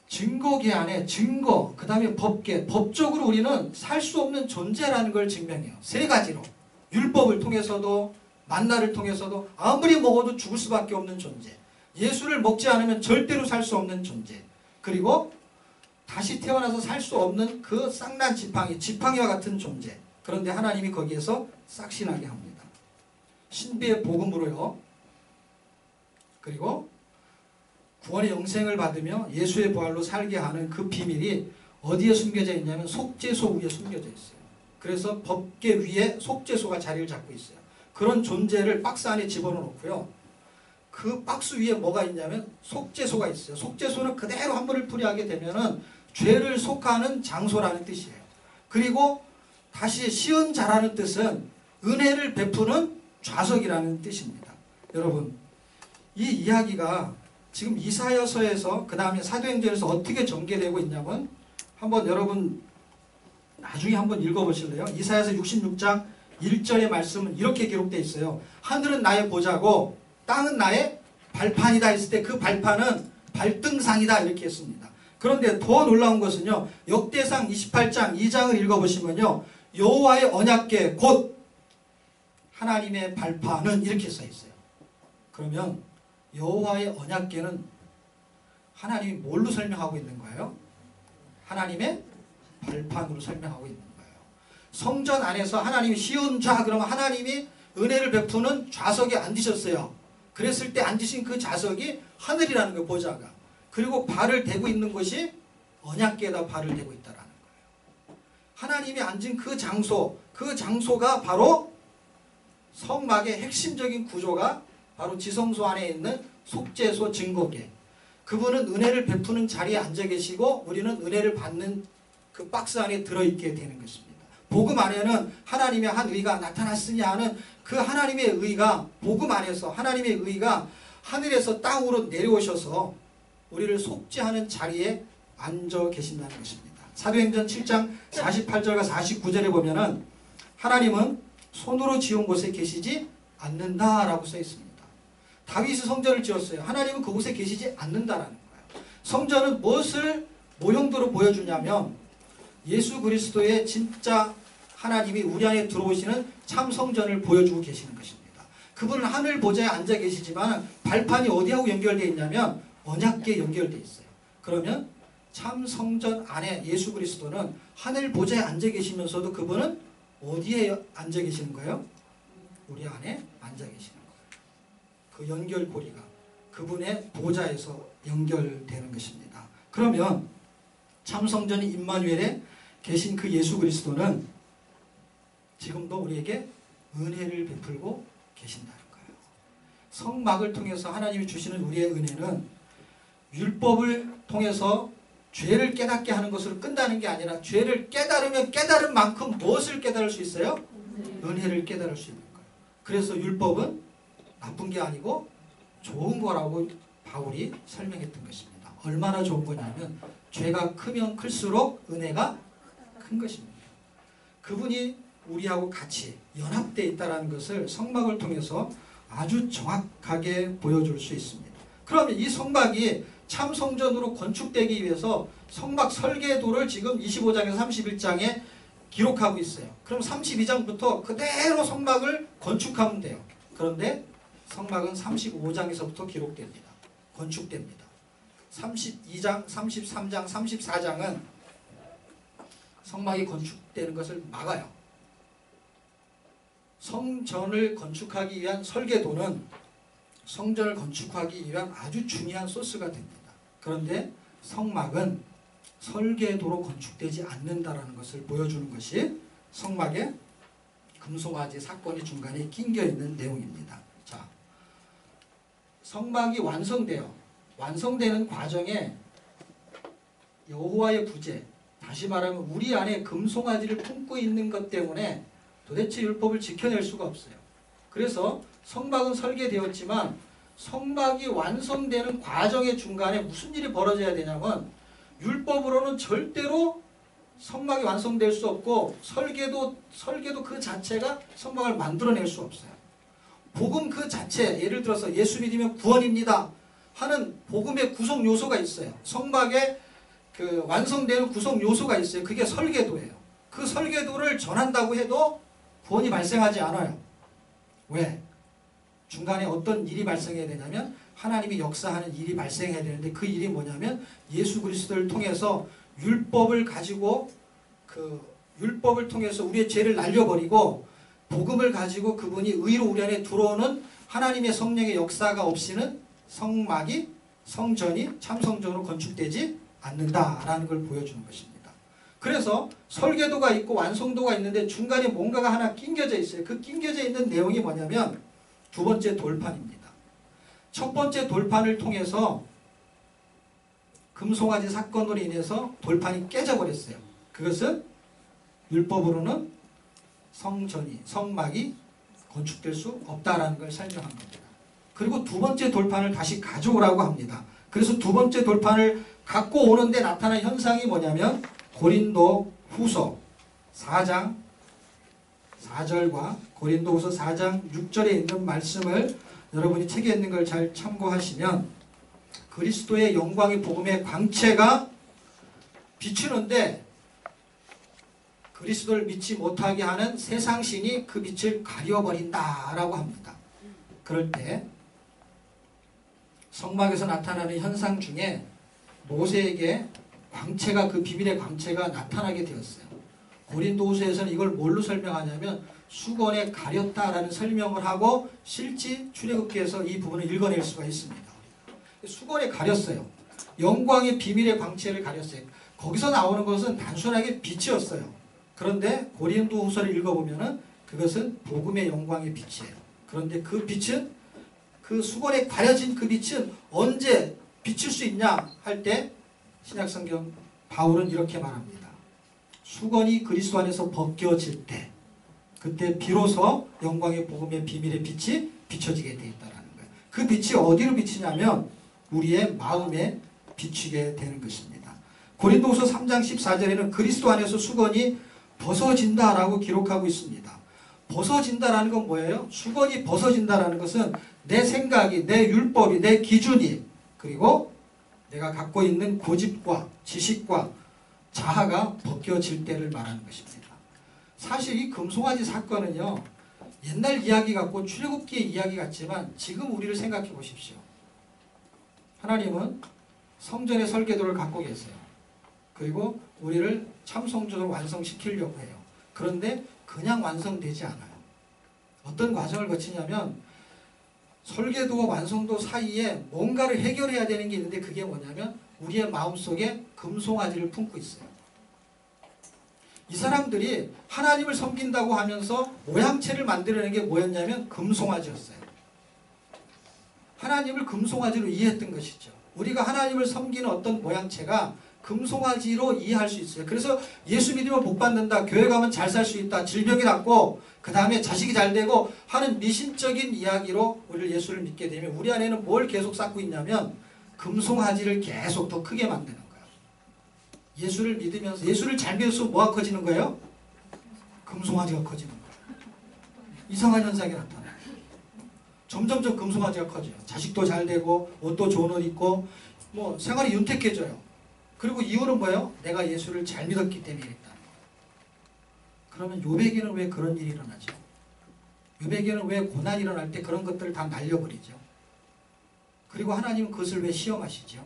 증거계 안에 증거, 그 다음에 법계, 법적으로 우리는 살 수 없는 존재라는 걸 증명해요. 세 가지로. 율법을 통해서도 만나를 통해서도 아무리 먹어도 죽을 수밖에 없는 존재, 예수를 먹지 않으면 절대로 살 수 없는 존재, 그리고 다시 태어나서 살 수 없는 그 쌍난 지팡이, 지팡이와 같은 존재. 그런데 하나님이 거기에서 싹신하게 합니다. 신비의 복음으로요. 그리고 구원의 영생을 받으며 예수의 부활로 살게 하는 그 비밀이 어디에 숨겨져 있냐면 속죄소 위에 숨겨져 있어요. 그래서 법계 위에 속죄소가 자리를 잡고 있어요. 그런 존재를 박스 안에 집어넣고요. 그 박스 위에 뭐가 있냐면 속죄소가 있어요. 속죄소는 그대로 한 번을 풀이하게 되면은 죄를 속하는 장소라는 뜻이에요. 그리고 다시 시은자라는 뜻은 은혜를 베푸는 좌석이라는 뜻입니다. 여러분, 이 이야기가 지금 이사야서에서 그 다음에 사도행전에서 어떻게 전개되고 있냐면 한번 여러분 나중에 한번 읽어보실래요? 이사야서 66장 1절의 말씀은 이렇게 기록되어 있어요. 하늘은 나의 보좌고 땅은 나의 발판이다 했을 때 그 발판은 발등상이다 이렇게 했습니다. 그런데 더 놀라운 것은요, 역대상 28장 2장을 읽어보시면요, 여호와의 언약궤 곧 하나님의 발판은 이렇게 써 있어요. 그러면 여호와의 언약궤는 하나님이 뭘로 설명하고 있는 거예요? 하나님의 발판으로 설명하고 있는 거예요. 성전 안에서 하나님이 시온 좌 그러면 하나님이 은혜를 베푸는 좌석에 앉으셨어요. 그랬을 때 앉으신 그 좌석이 하늘이라는 거예요. 보좌가. 그리고 발을 대고 있는 곳이 언약궤에다 발을 대고 있다라는 거예요. 하나님이 앉은 그 장소가 바로 성막의 핵심적인 구조가 바로 지성소 안에 있는 속죄소 증거궤. 그분은 은혜를 베푸는 자리에 앉아 계시고 우리는 은혜를 받는 그 박스 안에 들어있게 되는 것입니다. 복음 안에는 하나님의 한 의가 나타났으냐 하는 그 하나님의 의가 복음 안에서 하나님의 의가 하늘에서 땅으로 내려오셔서 우리를 속죄하는 자리에 앉아 계신다는 것입니다. 사도행전 7장 48절과 49절에 보면은 하나님은 손으로 지은 곳에 계시지 않는다라고 써 있습니다. 다윗이 성전을 지었어요. 하나님은 그곳에 계시지 않는다라는 거예요. 성전은 무엇을 모형도로 보여주냐면 예수 그리스도의 진짜 하나님이 우리 안에 들어오시는 참 성전을 보여주고 계시는 것입니다. 그분은 하늘 보좌에 앉아 계시지만 발판이 어디하고 연결되어 있냐면 언약궤에 연결되어 있어요. 그러면 참 성전 안에 예수 그리스도는 하늘 보좌에 앉아 계시면서도 그분은 어디에 앉아 계시는 거예요? 우리 안에 앉아 계시는 거예요. 그 연결고리가 그분의 보좌에서 연결되는 것입니다. 그러면 참 성전인 임마누엘에 계신 그 예수 그리스도는 지금도 우리에게 은혜를 베풀고 계신다는 거예요. 성막을 통해서 하나님이 주시는 우리의 은혜는 율법을 통해서 죄를 깨닫게 하는 것으로 끝나는 게 아니라 죄를 깨달으면 깨달은 만큼 무엇을 깨달을 수 있어요? 은혜를 깨달을 수 있는 거예요. 그래서 율법은 나쁜 게 아니고 좋은 거라고 바울이 설명했던 것입니다. 얼마나 좋은 거냐면 죄가 크면 클수록 은혜가 큰 것입니다. 그분이 우리하고 같이 연합되어 있다는 것을 성막을 통해서 아주 정확하게 보여줄 수 있습니다. 그러면 이 성막이 참 성전으로 건축되기 위해서 성막 설계도를 지금 25장에서 31장에 기록하고 있어요. 그럼 32장부터 그대로 성막을 건축하면 돼요. 그런데 성막은 35장에서부터 기록됩니다. 건축됩니다. 32장, 33장, 34장은 성막이 건축되는 것을 막아요. 성전을 건축하기 위한 설계도는 성전을 건축하기 위한 아주 중요한 소스가 됩니다. 그런데 성막은 설계도로 건축되지 않는다라는 것을 보여주는 것이 성막의 금송아지 사건이 중간에 낑겨 있는 내용입니다. 자, 성막이 완성되는 과정에 여호와의 구제, 다시 말하면 우리 안에 금송아지를 품고 있는 것 때문에 도대체 율법을 지켜낼 수가 없어요. 그래서 성막은 설계되었지만 성막이 완성되는 과정의 중간에 무슨 일이 벌어져야 되냐면 율법으로는 절대로 성막이 완성될 수 없고 설계도 그 자체가 성막을 만들어낼 수 없어요. 복음 그 자체, 예를 들어서 예수 믿으면 구원입니다 하는 복음의 구성 요소가 있어요. 성막에 그 완성되는 구성 요소가 있어요. 그게 설계도예요. 그 설계도를 전한다고 해도 구원이 발생하지 않아요. 왜? 중간에 어떤 일이 발생해야 되냐면 하나님이 역사하는 일이 발생해야 되는데 그 일이 뭐냐면 예수 그리스도를 통해서 율법을 가지고 그 율법을 통해서 우리의 죄를 날려버리고 복음을 가지고 그분이 의로 우리 안에 들어오는 하나님의 성령의 역사가 없이는 성막이 성전이 참성전으로 건축되지 않는다라는 걸 보여주는 것입니다. 그래서 설계도가 있고 완성도가 있는데 중간에 뭔가가 하나 낑겨져 있어요. 그 낑겨져 있는 내용이 뭐냐면 두 번째 돌판입니다. 첫 번째 돌판을 통해서 금송아지 사건으로 인해서 돌판이 깨져버렸어요. 그것은 율법으로는 성막이 건축될 수 없다라는 걸 설명한 겁니다. 그리고 두 번째 돌판을 다시 가져오라고 합니다. 그래서 두 번째 돌판을 갖고 오는데 나타난 현상이 뭐냐면 고린도 후서 4장 4절과 고린도 후서 4장 6절에 있는 말씀을 여러분이 책에 있는 걸 잘 참고하시면 그리스도의 영광의 복음의 광채가 비추는데 그리스도를 믿지 못하게 하는 세상신이 그 빛을 가려버린다라고 합니다. 그럴 때 성막에서 나타나는 현상 중에 모세에게 광채가, 그 비밀의 광채가 나타나게 되었어요. 고린도후서에서는 이걸 뭘로 설명하냐면 수건에 가렸다라는 설명을 하고 실제 출애굽기에서 이 부분을 읽어낼 수가 있습니다. 수건에 가렸어요. 영광의 비밀의 광채를 가렸어요. 거기서 나오는 것은 단순하게 빛이었어요. 그런데 고린도후서를 읽어보면은 그것은 복음의 영광의 빛이에요. 그런데 그 빛은, 그 수건에 가려진 그 빛은 언제 비칠 수 있냐 할 때 신약성경 바울은 이렇게 말합니다. 수건이 그리스도 안에서 벗겨질 때, 그때 비로소 영광의 복음의 비밀의 빛이 비춰지게 되어 있다는 거예요. 그 빛이 어디로 비치냐면 우리의 마음에 비추게 되는 것입니다. 고린도후서 3장 14절에는 그리스도 안에서 수건이 벗어진다라고 기록하고 있습니다. 벗어진다라는 건 뭐예요? 수건이 벗어진다라는 것은 내 생각이, 내 율법이, 내 기준이, 그리고 내가 갖고 있는 고집과 지식과 자아가 벗겨질 때를 말하는 것입니다. 사실 이 금송아지 사건은요, 옛날 이야기 같고 출애굽기의 이야기 같지만 지금 우리를 생각해 보십시오. 하나님은 성전의 설계도를 갖고 계세요. 그리고 우리를 참성전으로 완성시키려고 해요. 그런데 그냥 완성되지 않아요. 어떤 과정을 거치냐면 설계도와 완성도 사이에 뭔가를 해결해야 되는 게 있는데, 그게 뭐냐면 우리의 마음속에 금송아지를 품고 있어요. 이 사람들이 하나님을 섬긴다고 하면서 모양체를 만들어낸 게 뭐였냐면 금송아지였어요. 하나님을 금송아지로 이해했던 것이죠. 우리가 하나님을 섬기는 어떤 모양체가 금송아지로 이해할 수 있어요. 그래서 예수 믿으면 복 받는다, 교회 가면 잘 살 수 있다, 질병이 낫고 그 다음에 자식이 잘 되고 하는 미신적인 이야기로 우리를, 예수를 믿게 되면 우리 안에는 뭘 계속 쌓고 있냐면 금송아지를 계속 더 크게 만드는 거예요. 예수를 믿으면서, 예수를 잘 믿을수록 뭐가 커지는 거예요? 금송아지가 커지는 거예요. 이상한 현상이 나타나요. 점점점 금송아지가 커져요. 자식도 잘 되고 옷도 좋은 옷 입고 뭐 생활이 윤택해져요. 그리고 이유는 뭐예요? 내가 예수를 잘 믿었기 때문에 이랬다. 그러면 욥에게는 왜 그런 일이 일어나죠? 욥에게는 왜 고난이 일어날 때 그런 것들을 다 날려버리죠? 그리고 하나님은 그것을 왜 시험하시죠?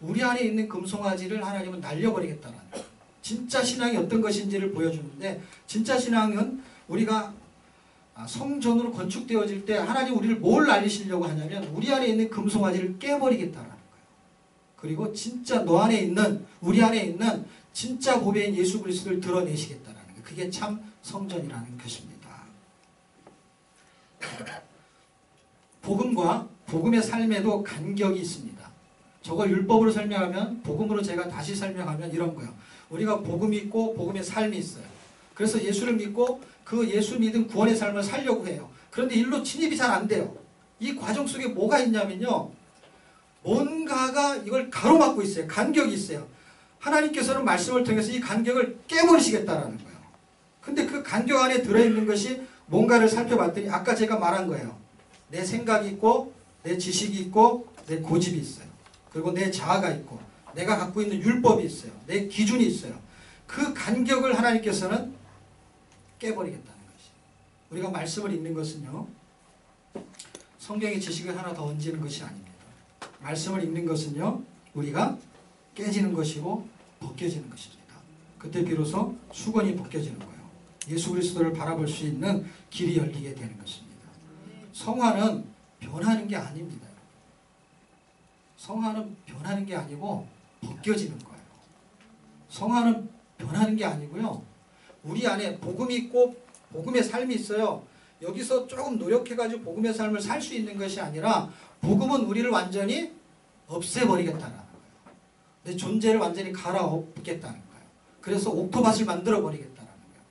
우리 안에 있는 금송아지를 하나님은 날려버리겠다는, 진짜 신앙이 어떤 것인지를 보여주는데, 진짜 신앙은 우리가 성전으로 건축되어질 때 하나님 우리를 뭘 날리시려고 하냐면 우리 안에 있는 금송아지를 깨버리겠다는 거예요. 그리고 진짜 너 안에 있는, 우리 안에 있는 진짜 보배인 예수 그리스도를 드러내시겠다는 거예요. 그게 참 성전이라는 것입니다. 복음과 복음의 삶에도 간격이 있습니다. 저걸 율법으로 설명하면, 복음으로 제가 다시 설명하면 이런 거예요. 우리가 복음이 있고 복음의 삶이 있어요. 그래서 예수를 믿고 그 예수 믿은 구원의 삶을 살려고 해요. 그런데 일로 진입이 잘 안 돼요. 이 과정 속에 뭐가 있냐면요, 뭔가가 이걸 가로막고 있어요. 간격이 있어요. 하나님께서는 말씀을 통해서 이 간격을 깨버리시겠다라는 거예요. 근데 그 간격 안에 들어있는 것이 뭔가를 살펴봤더니 아까 제가 말한 거예요. 내 생각이 있고 내 지식이 있고 내 고집이 있어요. 그리고 내 자아가 있고 내가 갖고 있는 율법이 있어요. 내 기준이 있어요. 그 간격을 하나님께서는 깨버리겠다는 것이. 우리가 말씀을 읽는 것은요, 성경의 지식을 하나 더 얹는 것이 아닙니다. 말씀을 읽는 것은요, 우리가 깨지는 것이고 벗겨지는 것입니다. 그때 비로소 수건이 벗겨지는 거예요. 예수 그리스도를 바라볼 수 있는 길이 열리게 되는 것입니다. 성화는 변하는 게 아닙니다. 성화는 변하는 게 아니고 벗겨지는 거예요. 성화는 변하는 게 아니고요, 우리 안에 복음이 있고 복음의 삶이 있어요. 여기서 조금 노력해가지고 복음의 삶을 살 수 있는 것이 아니라 복음은 우리를 완전히 없애버리겠다는 거예요. 내 존재를 완전히 갈아엎겠다는 거예요. 그래서 옥토밭을 만들어버리겠다는 거예요.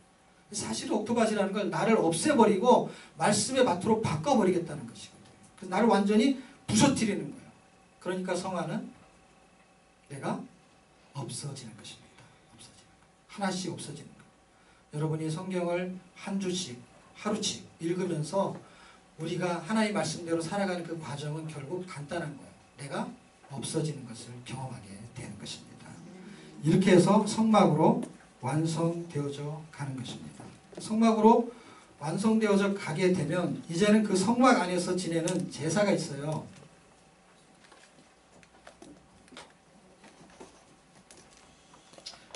사실 옥토밭이라는 건 나를 없애버리고 말씀의 밭으로 바꿔버리겠다는 것이거든요. 그래서 나를 완전히 부서뜨리는 거예요. 그러니까 성화는 내가 없어지는 것입니다. 없어지는 거예요. 하나씩 없어지는 거예요. 여러분이 성경을 한 주씩 하루씩 읽으면서 우리가 하나님의 말씀대로 살아가는 그 과정은 결국 간단한 거예요. 내가 없어지는 것을 경험하게 되는 것입니다. 이렇게 해서 성막으로 완성되어져 가는 것입니다. 성막으로 완성되어져 가게 되면 이제는 그 성막 안에서 지내는 제사가 있어요.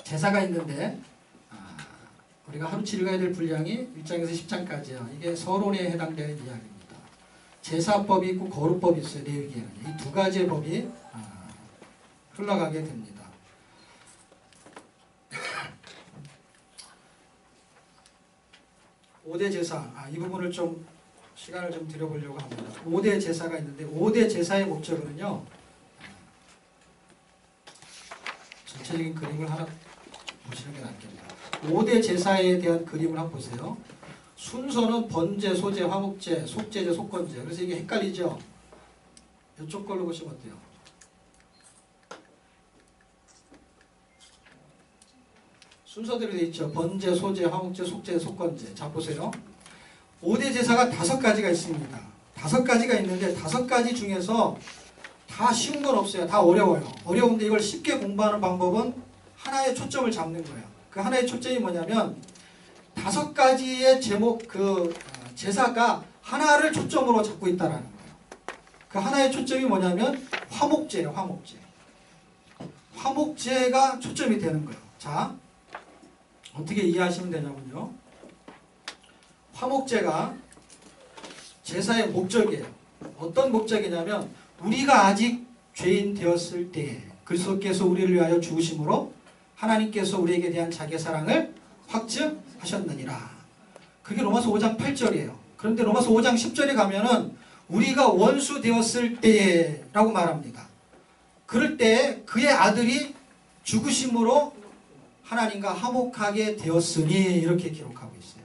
제사가 있는데 우리가 하루 7일 가야 될 분량이 1장에서 10장까지야. 이게 서론에 해당되는 이야기입니다. 제사법이 있고 거룩법이 있어요. 레위기에는. 이 두 가지의 법이 흘러가게 됩니다. 5대 제사, 이 부분을 좀 시간을 좀 들여보려고 합니다. 5대 제사가 있는데 5대 제사의 목적은요, 전체적인 그림을 하나 보시는 게 낫겠네요. 5대 제사에 대한 그림을 한번 보세요. 순서는 번제, 소제, 화목제, 속제제, 속건제. 그래서 이게 헷갈리죠? 이쪽 걸로 보시면 어때요? 순서대로 되어 있죠. 번제, 소제, 화목제, 속제, 속건제. 자, 보세요. 5대 제사가 5가지가 있습니다. 5가지가 있는데 5가지 중에서 다 쉬운 건 없어요. 다 어려워요. 어려운데 이걸 쉽게 공부하는 방법은 하나의 초점을 잡는 거예요. 그 하나의 초점이 뭐냐면 5가지의 제목, 제사가 하나를 초점으로 잡고 있다는 거예요. 그 하나의 초점이 뭐냐면 화목제예요. 화목제. 화목제가 초점이 되는 거예요. 자, 어떻게 이해하시면 되냐면요. 화목제가 제사의 목적이에요. 어떤 목적이냐면 우리가 아직 죄인 되었을 때에 그리스도께서 우리를 위하여 죽으심으로 하나님께서 우리에게 대한 자기의 사랑을 확증하셨느니라. 그게 로마서 5장 8절이에요. 그런데 로마서 5장 10절에 가면은 우리가 원수 되었을 때에 라고 말합니다. 그럴 때 그의 아들이 죽으심으로 하나님과 화목하게 되었으니 이렇게 기록하고 있어요.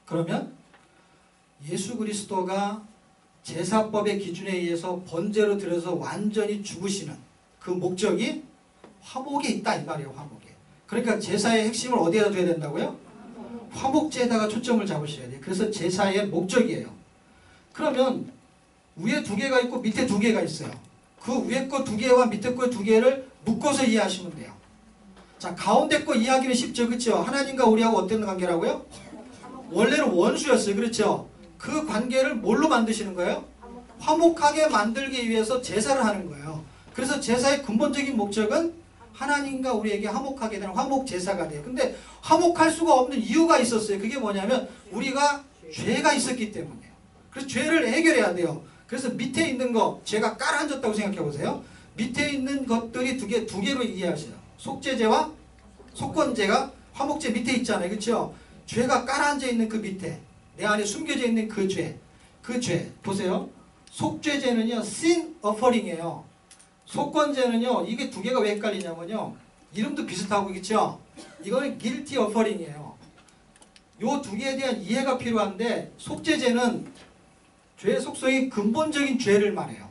그러면 예수 그리스도가 제사법의 기준에 의해서 번제로 들여서 완전히 죽으시는 그 목적이 화목에 있다 이 말이에요. 화목에. 그러니까 제사의 핵심을 어디에다 둬야 된다고요? 화목제에다가 초점을 잡으셔야 돼요. 그래서 제사의 목적이에요. 그러면 위에 2개가 있고 밑에 2개가 있어요. 그 위에 거 2개와 밑에 거 2개를 묶어서 이해하시면 돼요. 자, 가운데 거 이해하기는 쉽죠. 그렇죠? 하나님과 우리하고 어떤 관계라고요? 원래는 원수였어요. 그렇죠? 그 관계를 뭘로 만드시는 거예요? 화목하게 만들기 위해서 제사를 하는 거예요. 그래서 제사의 근본적인 목적은 하나님과 우리에게 화목하게 되는 화목 제사가 돼요. 근데 화목할 수가 없는 이유가 있었어요. 그게 뭐냐면 우리가 죄가 있었기 때문이에요. 그래서 죄를 해결해야 돼요. 그래서 밑에 있는 거 죄가 깔아앉았다고 생각해 보세요. 밑에 있는 것들이 두 개로 이해하세요. 속죄제와 속건제가 화목제 밑에 있잖아요. 그렇죠? 죄가 깔아앉아 있는 그 밑에 내 안에 숨겨져 있는 그 죄 보세요. 속죄제는요 sin offering이에요. 속건제는요 이게 2개가 왜 헷갈리냐면요 이름도 비슷하고 그렇죠? 이거는 guilty offering이에요. 요 2개에 대한 이해가 필요한데 속죄제는 죄의 속성이 근본적인 죄를 말해요.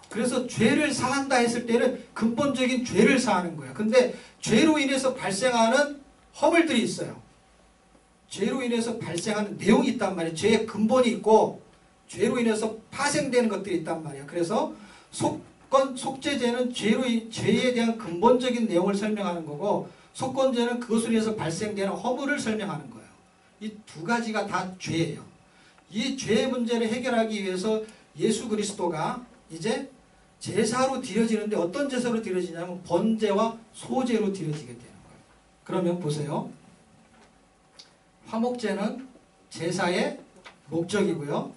그래서 죄를 사한다 했을 때는 근본적인 죄를 사하는 거예요. 근데 죄로 인해서 발생하는 허물들이 있어요. 죄로 인해서 발생하는 내용이 있단 말이에요. 죄의 근본이 있고 죄로 인해서 파생되는 것들이 있단 말이에요. 그래서 속죄제는 죄에 대한 근본적인 내용을 설명하는 거고 속건제는 그것으로 인해서 발생되는 허물을 설명하는 거예요. 이 2가지가 다 죄예요. 이 죄의 문제를 해결하기 위해서 예수 그리스도가 이제 제사로 드려지는데 어떤 제사로 드려지냐면 번제와 소제로 드려지게 되는 거예요. 그러면 보세요. 화목제는 제사의 목적이고요.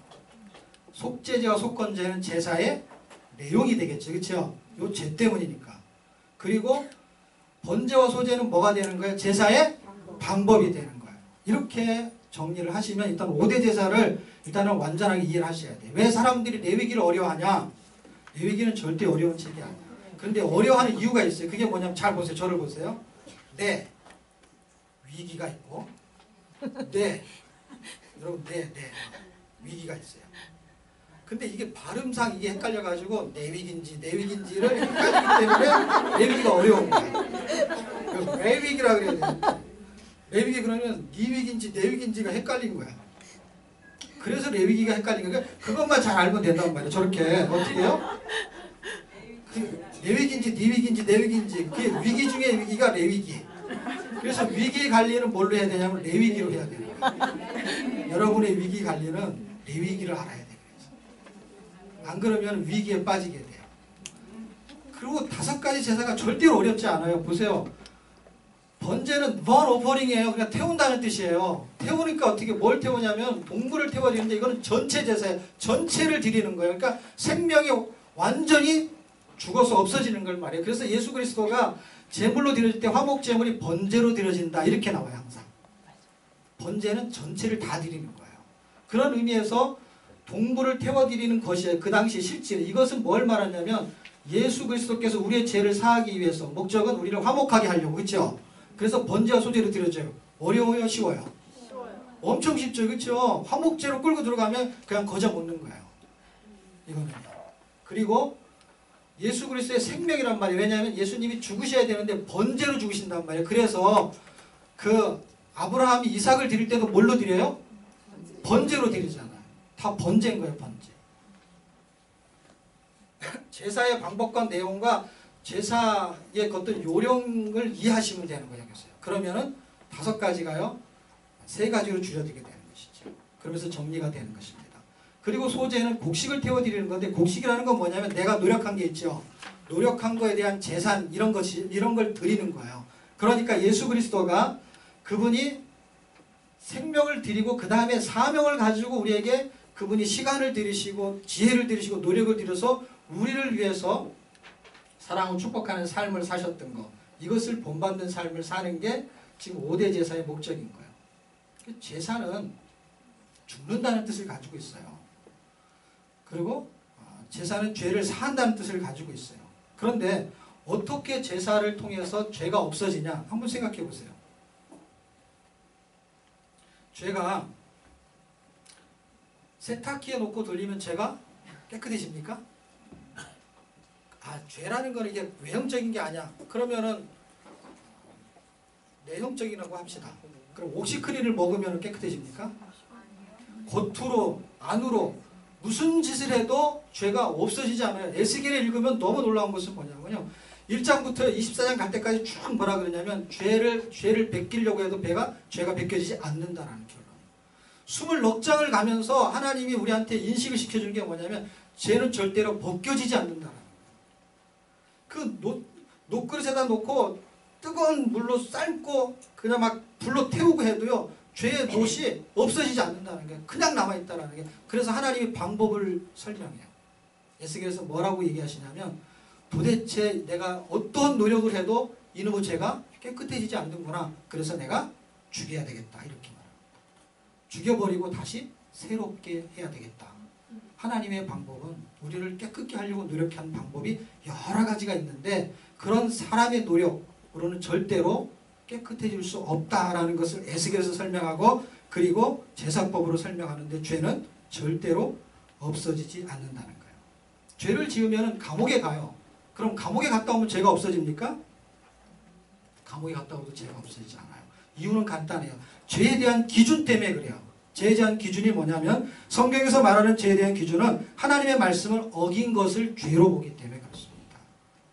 속죄제와 속건제는 제사의 내용이 되겠죠. 그렇죠? 요 죄 때문이니까. 그리고 번제와 소제는 뭐가 되는 거예요? 제사의 방법이 되는 거예요. 이렇게 정리를 하시면 일단 5대 제사를 일단은 완전하게 이해를 하셔야 돼요. 왜 사람들이 레위기를 어려워하냐? 레위기는 절대 어려운 책이 아니에요. 그런데 어려워하는 이유가 있어요. 그게 뭐냐면 잘 보세요. 저를 보세요. 네. 위기가 있고 네. 여러분 네. 위기가 있어요. 근데 이게 발음상 이게 헷갈려가지고 내위기인지를 헷갈리기 때문에 레위기가 어려운 거예요. 레위기라 그래야 되는데 레위기 그러면 니위기인지 내위기인지가 헷갈린 거야. 그래서 레위기가 헷갈린 거야. 그것만 잘 알면 된단 말이에요. 저렇게 어떻게 해요? 내위기인지 니위기인지 내위기인지 그게 위기 중에 위기가 레위기. 그래서 위기 관리는 뭘로 해야 되냐면 레위기로 해야 돼요. 여러분의 위기 관리는 레위기를 알아야 돼요. 안 그러면 위기에 빠지게 돼요. 그리고 5가지 제사가 절대로 어렵지 않아요. 보세요. 번제는 burnt offering이에요. 그냥 태운다는 뜻이에요. 태우니까 어떻게 뭘 태우냐면 동물을 태워드리는데 이거는 전체 제사예요. 전체를 드리는 거예요. 그러니까 생명이 완전히 죽어서 없어지는 걸 말해요. 그래서 예수 그리스도가 제물로 드려질 때 화목 제물이 번제로 드려진다 이렇게 나와요. 항상. 번제는 전체를 다 드리는 거예요. 그런 의미에서 동물을 태워드리는 것이에요. 그 당시 실제 이것은 뭘 말하냐면 예수 그리스도께서 우리의 죄를 사하기 위해서 목적은 우리를 화목하게 하려고 그렇죠? 그래서 번제와 소제로 드려져요. 어려워요? 쉬워요? 쉬워요. 엄청 쉽죠. 그렇죠? 화목제로 끌고 들어가면 그냥 거저 먹는 거예요. 이거는. 그리고 예수 그리스도의 생명이란 말이에요. 왜냐하면 예수님이 죽으셔야 되는데 번제로 죽으신단 말이에요. 그래서 그 아브라함이 이삭을 드릴 때도 뭘로 드려요? 번제로 드리잖아요. 다 번제인 거예요. 번제. 제사의 방법과 내용과 제사의 어떤 요령을 이해하시면 되는 거예요. 그러면은 5가지가요. 3가지로 줄여들게 되는 것이죠. 그러면서 정리가 되는 것입니다. 그리고 소제는 곡식을 태워드리는 건데 곡식이라는 건 뭐냐면 내가 노력한 게 있죠. 노력한 거에 대한 재산 이런 걸 드리는 거예요. 그러니까 예수 그리스도가 그분이 생명을 드리고 그 다음에 사명을 가지고 우리에게 그분이 시간을 들이시고 지혜를 들이시고 노력을 들여서 우리를 위해서 사랑을 축복하는 삶을 사셨던 것. 이것을 본받는 삶을 사는 게 지금 5대 제사의 목적인 거예요. 제사는 죽는다는 뜻을 가지고 있어요. 그리고 제사는 죄를 사한다는 뜻을 가지고 있어요. 그런데 어떻게 제사를 통해서 죄가 없어지냐? 한번 생각해 보세요. 죄가 세탁기에 놓고 돌리면 죄가 깨끗해집니까? 죄라는 건 이게 외형적인 게 아니야. 그러면은 내형적이라고 합시다. 그럼 옥시크린을 먹으면 깨끗해집니까? 겉으로 안으로 무슨 짓을 해도 죄가 없어지지 않아요. 에스겔을 읽으면 너무 놀라운 것은 뭐냐면요. 1장부터 24장 갈 때까지 쭉 뭐라 그러냐면 죄를 베끼려고 해도 죄가 베껴지지 않는다라는 결론. 26장을 가면서 하나님이 우리한테 인식을 시켜주는 게 뭐냐면 죄는 절대로 벗겨지지 않는다라는 거예요. 그 녹그릇에다 놓고 뜨거운 물로 삶고 그냥 막 불로 태우고 해도요. 죄의 놋이 없어지지 않는다는 게 그냥 남아있다는 게 그래서 하나님이 방법을 설명해요. 에스겔에서 뭐라고 얘기하시냐면 도대체 내가 어떤 노력을 해도 이놈의 죄가 깨끗해지지 않는구나. 그래서 내가 죽여야 되겠다. 이렇게 말합니다. 죽여버리고 다시 새롭게 해야 되겠다. 하나님의 방법은 우리를 깨끗게 하려고 노력한 방법이 여러 가지가 있는데 그런 사람의 노력으로는 절대로 깨끗해질 수 없다라는 것을 에스겔에서 설명하고 그리고 제사법으로 설명하는데 죄는 절대로 없어지지 않는다는 거예요. 죄를 지으면 감옥에 가요. 그럼 감옥에 갔다 오면 죄가 없어집니까? 감옥에 갔다 오도 죄가 없어지지 않아요. 이유는 간단해요. 죄에 대한 기준 때문에 그래요. 죄에 대한 기준이 뭐냐면 성경에서 말하는 죄에 대한 기준은 하나님의 말씀을 어긴 것을 죄로 보기 때문에 그렇습니다.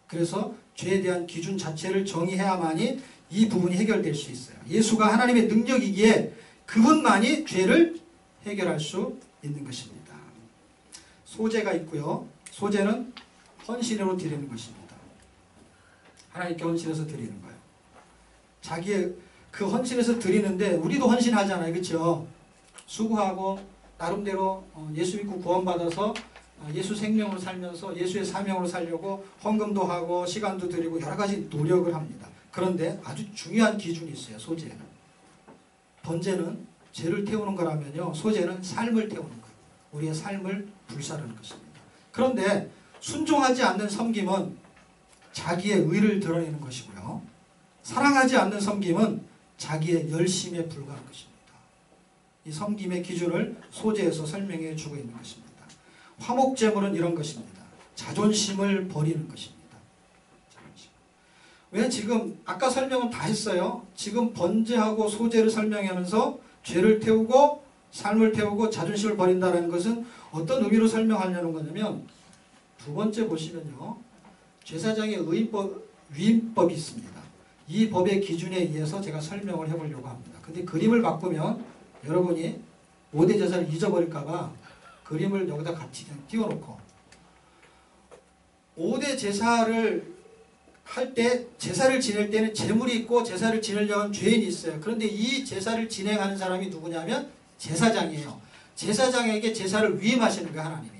그래서 죄에 대한 기준 자체를 정의해야만이 이 부분이 해결될 수 있어요. 예수가 하나님의 능력이기에 그분만이 죄를 해결할 수 있는 것입니다. 소제가 있고요. 소제는 헌신으로 드리는 것입니다. 하나님께 헌신해서 드리는 거예요. 자기의 그 헌신해서 드리는데 우리도 헌신하잖아요. 그렇죠? 수고하고 나름대로 예수 믿고 구원받아서 예수 생명으로 살면서 예수의 사명으로 살려고 헌금도 하고 시간도 드리고 여러 가지 노력을 합니다. 그런데 아주 중요한 기준이 있어요. 소제는. 번제는 죄를 태우는 거라면요. 소제는 삶을 태우는 거예요. 우리의 삶을 불사르는 것입니다. 그런데 순종하지 않는 섬김은 자기의 의를 드러내는 것이고요. 사랑하지 않는 섬김은 자기의 열심에 불과한 것입니다. 이 섬김의 기준을 소제에서 설명해 주고 있는 것입니다. 화목제물은 이런 것입니다. 자존심을 버리는 것입니다. 자존심. 왜 지금 아까 설명은 다 했어요. 지금 번제하고 소제를 설명하면서 죄를 태우고 삶을 태우고 자존심을 버린다는 것은 어떤 의미로 설명하려는 거냐면 두 번째 보시면요. 제사장의 위임법이 있습니다. 이 법의 기준에 의해서 제가 설명을 해보려고 합니다. 근데 그림을 바꾸면 여러분이 5대 제사를 잊어버릴까봐 그림을 여기다 같이 그냥 띄워놓고 5대 제사를 할 때 제사를 지낼 때는 제물이 있고 제사를 지내려는 죄인이 있어요. 그런데 이 제사를 진행하는 사람이 누구냐면 제사장이에요. 제사장에게 제사를 위임하시는 거예요. 하나님이.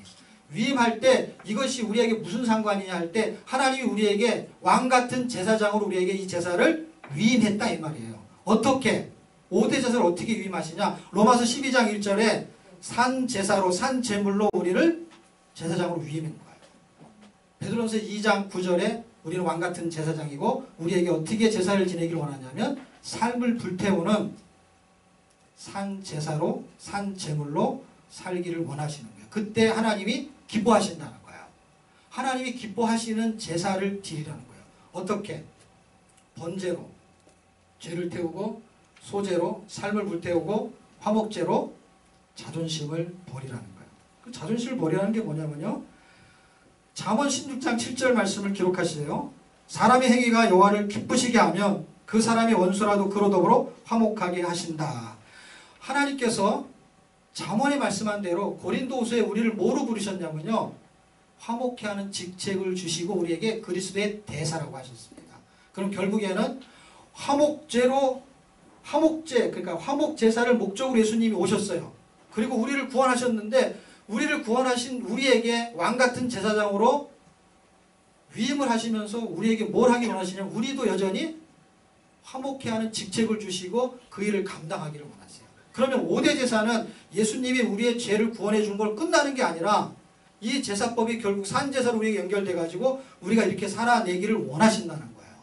위임할 때 이것이 우리에게 무슨 상관이냐 할 때 하나님이 우리에게 왕같은 제사장으로 우리에게 이 제사를 위임했다 이 말이에요. 어떻게? 5대 제사를 어떻게 위임하시냐? 로마서 12장 1절에 산 제사로 산 제물로 우리를 제사장으로 위임한 거예요. 베드로전서 2장 9절에 우리는 왕같은 제사장이고 우리에게 어떻게 제사를 지내기를 원하냐면 삶을 불태우는 산 제사로 산 제물로 살기를 원하시는 거예요. 그때 하나님이 기뻐하신다는 거예요. 하나님이 기뻐하시는 제사를 드리라는 거예요. 어떻게? 번제로 죄를 태우고 소제로 삶을 불태우고 화목제로 자존심을 버리라는 거예요. 그 자존심을 버리라는 게 뭐냐면요. 잠언 16장 7절 말씀을 기록하시세요. 사람의 행위가 여호와를 기쁘시게 하면 그 사람의 원수라도 그로 더불어 화목하게 하신다. 하나님께서 잠언에 말씀한 대로 고린도후서에 우리를 뭐로 부르셨냐면요. 화목케 하는 직책을 주시고 우리에게 그리스도의 대사라고 하셨습니다. 그럼 결국에는 화목제 그러니까 화목제사를 목적으로 예수님이 오셨어요. 그리고 우리를 구원하셨는데 우리를 구원하신 우리에게 왕같은 제사장으로 위임을 하시면서 우리에게 뭘 하기 원하시냐면 우리도 여전히 화목케 하는 직책을 주시고 그 일을 감당하기를 원하세요. 그러면 5대 제사는 예수님이 우리의 죄를 구원해 준 걸 끝나는 게 아니라 이 제사법이 결국 산제사로 우리에게 연결돼 가지고 우리가 이렇게 살아내기를 원하신다는 거예요.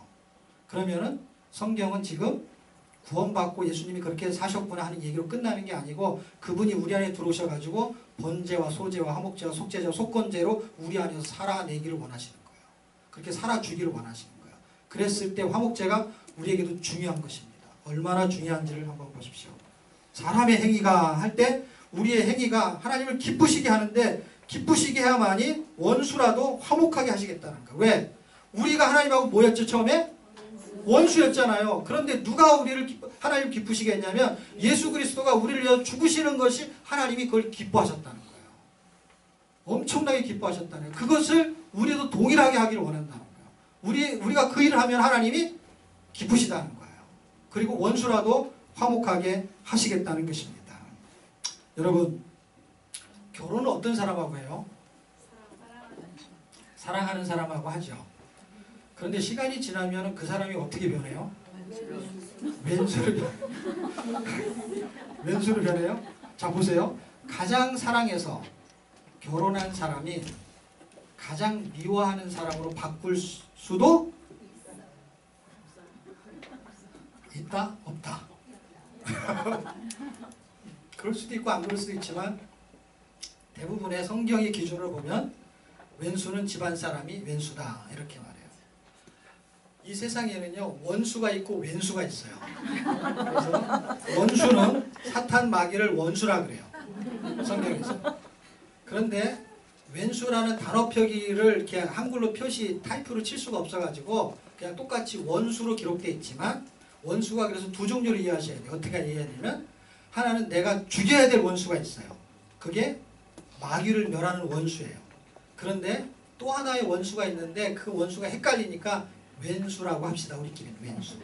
그러면은 성경은 지금 구원받고 예수님이 그렇게 사셨구나 하는 얘기로 끝나는 게 아니고 그분이 우리 안에 들어오셔가지고 번제와 소제와 화목제와 속제제와 속건제로 우리 안에서 살아내기를 원하시는 거예요. 그렇게 살아주기를 원하시는 거예요. 그랬을 때 화목제가 우리에게도 중요한 것입니다. 얼마나 중요한지를 한번 보십시오. 사람의 행위가 할 때 우리의 행위가 하나님을 기쁘시게 하는데 기쁘시게 해야만이 원수라도 화목하게 하시겠다는 거예요. 왜? 우리가 하나님하고 뭐였죠 처음에? 원수였잖아요. 그런데 누가 우리를 하나님 기쁘시게 했냐면 예수 그리스도가 우리를 위해서 죽으시는 것이 하나님이 그걸 기뻐하셨다는 거예요. 엄청나게 기뻐하셨다는 거예요. 그것을 우리도 동일하게 하기를 원한다는 거예요. 우리가 그 일을 하면 하나님이 기쁘시다는 거예요. 그리고 원수라도 화목하게 하시겠다는 것입니다. 여러분 결혼은 어떤 사람하고 해요? 사랑하는 사람하고 하죠. 그런데 시간이 지나면 그 사람이 어떻게 변해요? 왼수로 변해요? 자 보세요. 가장 사랑해서 결혼한 사람이 가장 미워하는 사람으로 바꿀 수도 있다? 없다. 그럴 수도 있고 안 그럴 수도 있지만 대부분의 성경의 기준으로 보면 왼수는 집안 사람이 왼수다 이렇게 말해요. 이 세상에는요 원수가 있고 왼수가 있어요. 그래서 원수는 사탄 마귀를 원수라 그래요. 성경에서. 그런데 왼수라는 단어 표기를 이렇게 한글로 표시 타이프로 칠 수가 없어가지고 그냥 똑같이 원수로 기록되어 있지만 원수가 그래서 두 종류로 이해하셔야 돼요. 어떻게 이해해야 되면 하나는 내가 죽여야 될 원수가 있어요. 그게 마귀를 멸하는 원수예요. 그런데 또 하나의 원수가 있는데 그 원수가 헷갈리니까 왼수라고 합시다. 우리끼리는 왼수.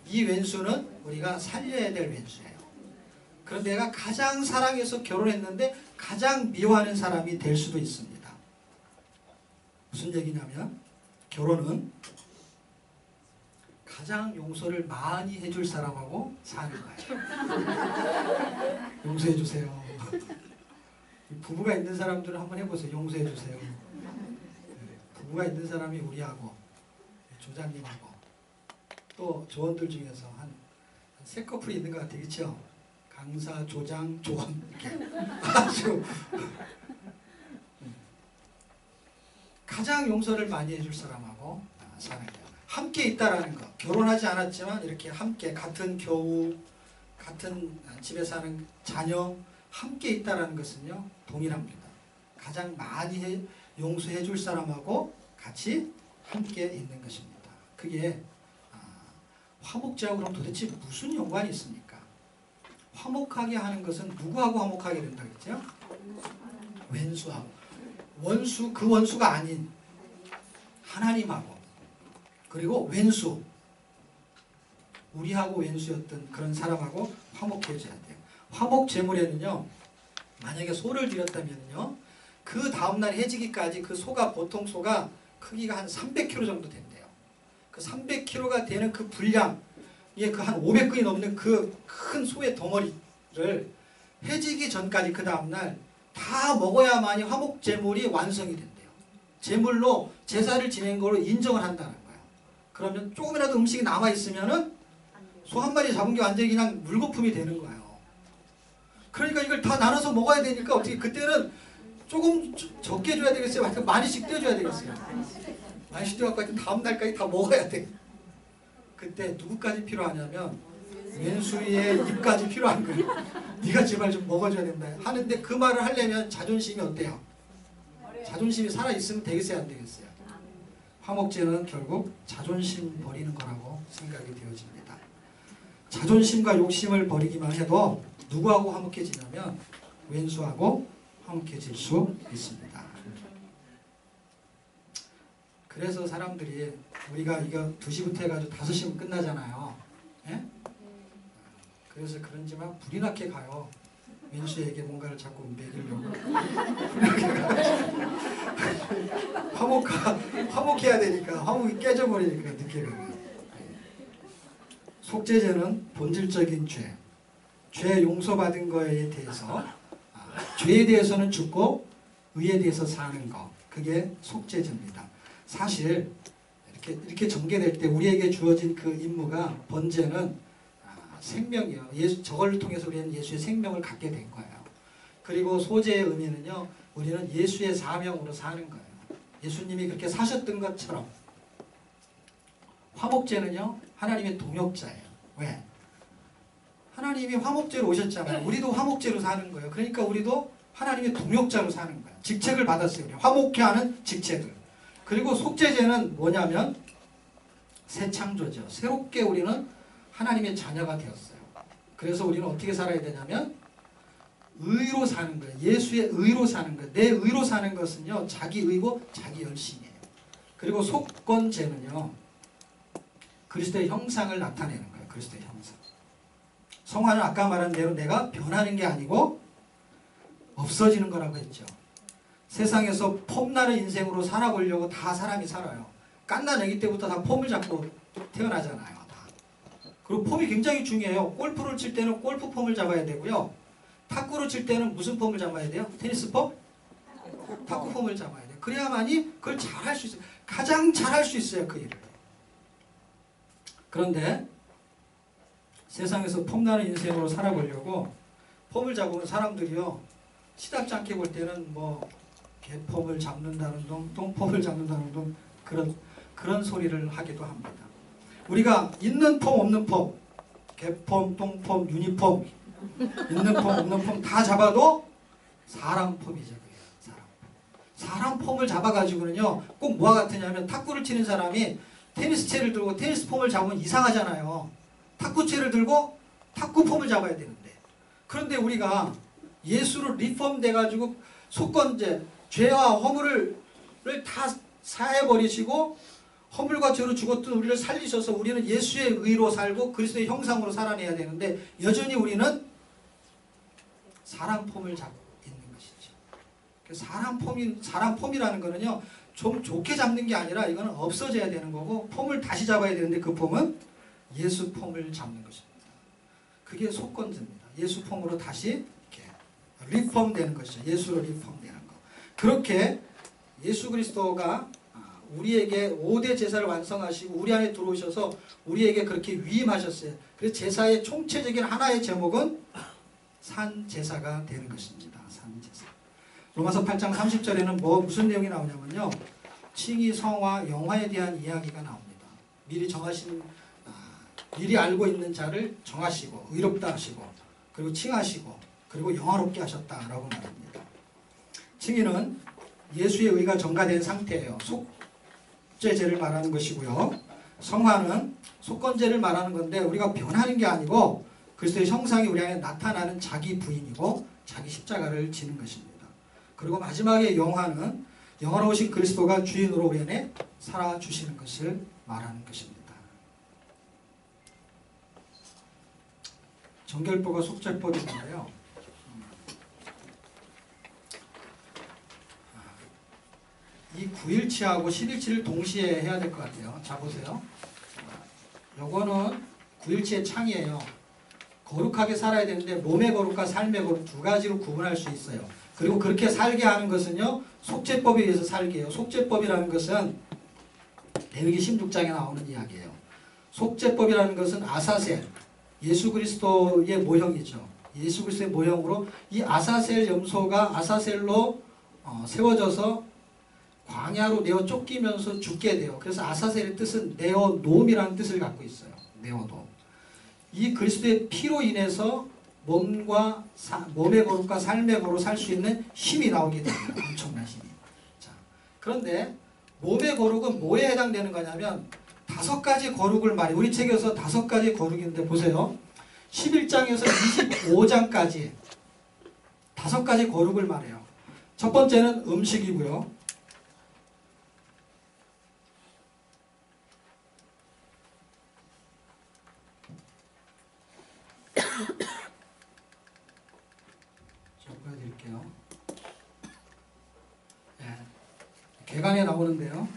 이 왼수는 우리가 살려야 될 왼수예요. 그런데 내가 가장 사랑해서 결혼했는데 가장 미워하는 사람이 될 수도 있습니다. 무슨 얘기냐면 결혼은 가장 용서를 많이 해줄 사람하고 사는 거예요. 용서해 주세요. 부부가 있는 사람들은 한번 해보세요. 용서해 주세요. 부부가 있는 사람이 우리하고 조장님하고 또 조원들 중에서 한 세 커플이 있는 것 같아요. 그렇죠? 강사, 조장, 조원 이렇게 아주 가장 용서를 많이 해줄 사람하고 사는 거예요. 함께 있다라는 거. 결혼하지 않았지만 이렇게 함께 같은 교우, 같은 집에 사는 자녀 함께 있다라는 것은요 동일합니다. 가장 많이 용서해 줄 사람하고 같이 함께 있는 것입니다. 그게 화목제하고 그럼 도대체 무슨 연관이 있습니까? 화목하게 하는 것은 누구하고 화목하게 된다 그랬죠? 왼수하고. 원수, 그 원수가 아닌 하나님하고, 그리고 왼수, 우리하고 왼수였던 그런 사람하고 화목해져야 돼요. 화목 제물에는요, 만약에 소를 드렸다면요, 그 다음날 해지기까지 그 소가, 보통 소가 크기가 한 300kg 정도 된대요. 그 300kg가 되는 그 분량, 그 한 500근이 넘는 그 큰 소의 덩어리를 해지기 전까지 그 다음날 다 먹어야만이 화목 제물이 완성이 된대요. 제물로 제사를 지낸 거로 인정을 한다는 거예요. 그러면 조금이라도 음식이 남아있으면은 소 한 마리 잡은 게 완전히 그냥 물거품이 되는 거예요. 그러니까 이걸 다 나눠서 먹어야 되니까 어떻게, 그때는 조금 적게 줘야 되겠어요? 많이씩 떼줘야 되겠어요? 많이씩 떼어갖고 다음날까지 다 먹어야 돼. 그때 누구까지 필요하냐면 왼수의 입까지 필요한 거예요. 네가 제발 좀 먹어줘야 된다 하는데, 그 말을 하려면 자존심이 어때요? 자존심이 살아있으면 되겠어요, 안 되겠어요? 화목제는 결국 자존심 버리는 거라고 생각이 되어집니다. 자존심과 욕심을 버리기만 해도 누구하고 화목해지냐면 왼수하고 화목해질 수 있습니다. 그래서 사람들이, 우리가 이거 2시부터 해가지고 5시면 끝나잖아요. 예? 그래서 그런지만 불이 나게 가요. 왼수에게 뭔가를 자꾸 먹이려고. 화목해야 되니까, 화목이 깨져버리니까 늦게 가요. 속죄제는 본질적인 죄 용서받은 거에 대해서, 죄에 대해서는 죽고 의에 대해서 사는 거, 그게 속죄제입니다. 사실 이렇게 전개될 때 우리에게 주어진 그 임무가, 번제는 생명이요. 저걸 통해서 우리는 예수의 생명을 갖게 된 거예요. 그리고 소제의 의미는요, 우리는 예수의 사명으로 사는 거예요. 예수님이 그렇게 사셨던 것처럼. 화목제는요, 하나님의 동역자예요. 왜? 하나님이 화목제로 오셨잖아요. 우리도 화목제로 사는 거예요. 그러니까 우리도 하나님의 동역자로 사는 거예요. 직책을 받았어요. 화목케 하는 직책을. 그리고 속죄제는 뭐냐면 새 창조죠. 새롭게 우리는 하나님의 자녀가 되었어요. 그래서 우리는 어떻게 살아야 되냐면 의로 사는 거예요. 예수의 의로 사는 거예요. 내 의로 사는 것은요, 자기 의고 자기 열심이에요. 그리고 속건제는요, 그리스도의 형상을 나타내는 거예요. 그리스도의 형상. 성화는 아까 말한 대로 내가 변하는 게 아니고 없어지는 거라고 했죠. 세상에서 폼나는 인생으로 살아보려고 다 사람이 살아요. 깐난 아기 때부터 다 폼을 잡고 태어나잖아요. 그리고 폼이 굉장히 중요해요. 골프를 칠 때는 골프 폼을 잡아야 되고요. 탁구를 칠 때는 무슨 폼을 잡아야 돼요? 테니스 폼? 탁구 폼을 잡아야 돼요. 그래야만이 그걸 잘할 수 있어요. 가장 잘할 수 있어요, 그 일을. 그런데 세상에서 폼나는 인생으로 살아보려고 폼을 잡으면 사람들이요, 시답지 않게 볼 때는 뭐 개폼을 잡는다는 둥, 똥폼을 잡는다는 둥, 그런 소리를 하기도 합니다. 우리가 있는 폼 없는 폼, 개폼, 똥폼, 유니폼, 있는 폼 없는 폼 다 잡아도 사람 폼이죠. 그게 사람 폼을 잡아가지고는요, 꼭 뭐와 같으냐면 탁구를 치는 사람이 테니스채를 들고 테니스 폼을 잡으면 이상하잖아요. 탁구채를 들고 탁구 폼을 잡아야 되는데, 그런데 우리가 예수로 리폼 돼가지고 속건제, 죄와 허물을 다 사해버리시고 허물과 죄로 죽었던 우리를 살리셔서 우리는 예수의 의로 살고 그리스도의 형상으로 살아내야 되는데, 여전히 우리는 사람 폼을 잡고 있는 것이죠. 사람 폼이라는 거는요, 좀 좋게 잡는 게 아니라 이거는 없어져야 되는 거고, 폼을 다시 잡아야 되는데 그 폼은 예수 폼을 잡는 것입니다. 그게 속건제입니다. 예수 폼으로 다시 이렇게 리폼 되는 것이죠. 예수로 리폼 되는 거. 그렇게 예수 그리스도가 우리에게 5대 제사를 완성하시고 우리 안에 들어오셔서 우리에게 그렇게 위임하셨어요. 그래서 제사의 총체적인 하나의 제목은 산제사가 되는 것입니다. 산제사. 로마서 8장 30절에는 무슨 내용이 나오냐면요, 칭의, 성화, 영화에 대한 이야기가 나옵니다. 미리 알고 있는 자를 정하시고 의롭다 하시고, 그리고 칭하시고, 그리고 영화롭게 하셨다라고 말합니다. 칭의는 예수의 의가 전가된 상태예요. 속죄제를 말하는 것이고요. 성화는 속건제를 말하는 건데, 우리가 변하는 게 아니고 그리스도의 형상이 우리 안에 나타나는 자기 부인이고 자기 십자가를 지는 것입니다. 그리고 마지막에 영화는 영화로우신 그리스도가 주인으로 우리 안에 살아주시는 것을 말하는 것입니다. 정결법과 속죄법이 뭔가요? 이 9일치하고 10일치를 동시에 해야 될 것 같아요. 자 보세요. 요거는 9일치의 창이에요. 거룩하게 살아야 되는데 몸의 거룩과 삶의 거룩 두 가지로 구분할 수 있어요. 그리고 그렇게 살게 하는 것은요. 속죄법에 의해서 살게 해요. 속죄법이라는 것은 레위기 16장에 나오는 이야기예요. 속죄법이라는 것은 아사셀, 예수 그리스도의 모형이죠. 예수 그리스도의 모형으로 이 아사셀 염소가 아사셀로 세워져서 광야로 내어 쫓기면서 죽게 돼요. 그래서 아사셀의 뜻은 내어놈이라는 뜻을 갖고 있어요. 내어놈. 이 그리스도의 피로 인해서 몸의 거룩과 삶의 거룩으로 살 수 있는 힘이 나오게 됩니다. 엄청난 힘이. 자, 그런데 몸의 거룩은 뭐에 해당되는 거냐면 5가지 거룩을 말해요. 우리 책에서 5가지 거룩인데 보세요. 11장에서 25장까지 5가지 거룩을 말해요. 첫 번째는 음식이고요. 보여드릴게요. 네. 개간에 나오는데요.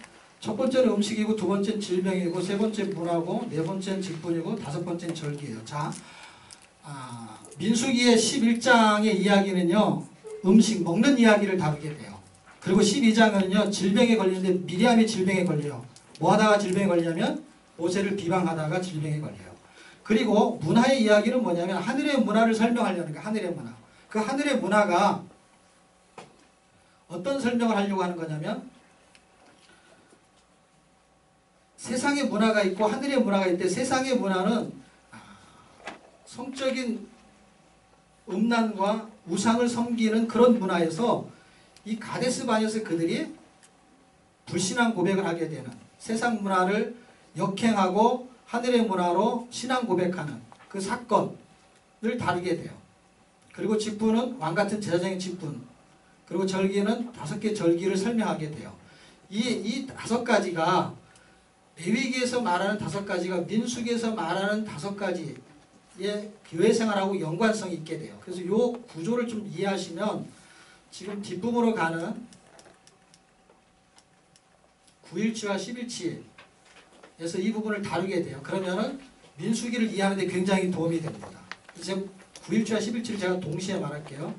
첫 번째는 음식이고, 두 번째는 질병이고, 세 번째는 문화고, 네 번째는 직분이고, 다섯 번째는 절기예요. 자, 민수기의 11장의 이야기는요, 음식, 먹는 이야기를 다루게 돼요. 그리고 12장은요, 질병에 걸리는데 미리암이 질병에 걸려요. 뭐 하다가 질병에 걸리냐면 모세를 비방하다가 질병에 걸려요. 그리고 문화의 이야기는 뭐냐면 하늘의 문화를 설명하려는 거예요. 하늘의 문화. 그 하늘의 문화가 어떤 설명을 하려고 하는 거냐면 세상의 문화가 있고 하늘의 문화가 있는데 세상의 문화는 성적인 음란과 우상을 섬기는 그런 문화에서 이 가데스 바네에서 그들이 불신앙 고백을 하게 되는 세상 문화를 역행하고 하늘의 문화로 신앙 고백하는 그 사건을 다루게 돼요. 그리고 직분은 왕같은 제사장의 직분, 그리고 절기는 5개 절기를 설명하게 돼요. 이 5가지가 레위기에서 말하는 5가지가 민수기에서 말하는 5가지의 교회 생활하고 연관성이 있게 돼요. 그래서 이 구조를 좀 이해하시면 지금 뒷부분으로 가는 9일치와 10일치에서 이 부분을 다루게 돼요. 그러면은 민수기를 이해하는 데 굉장히 도움이 됩니다. 지금 9일치와 11일치를 제가 동시에 말할게요.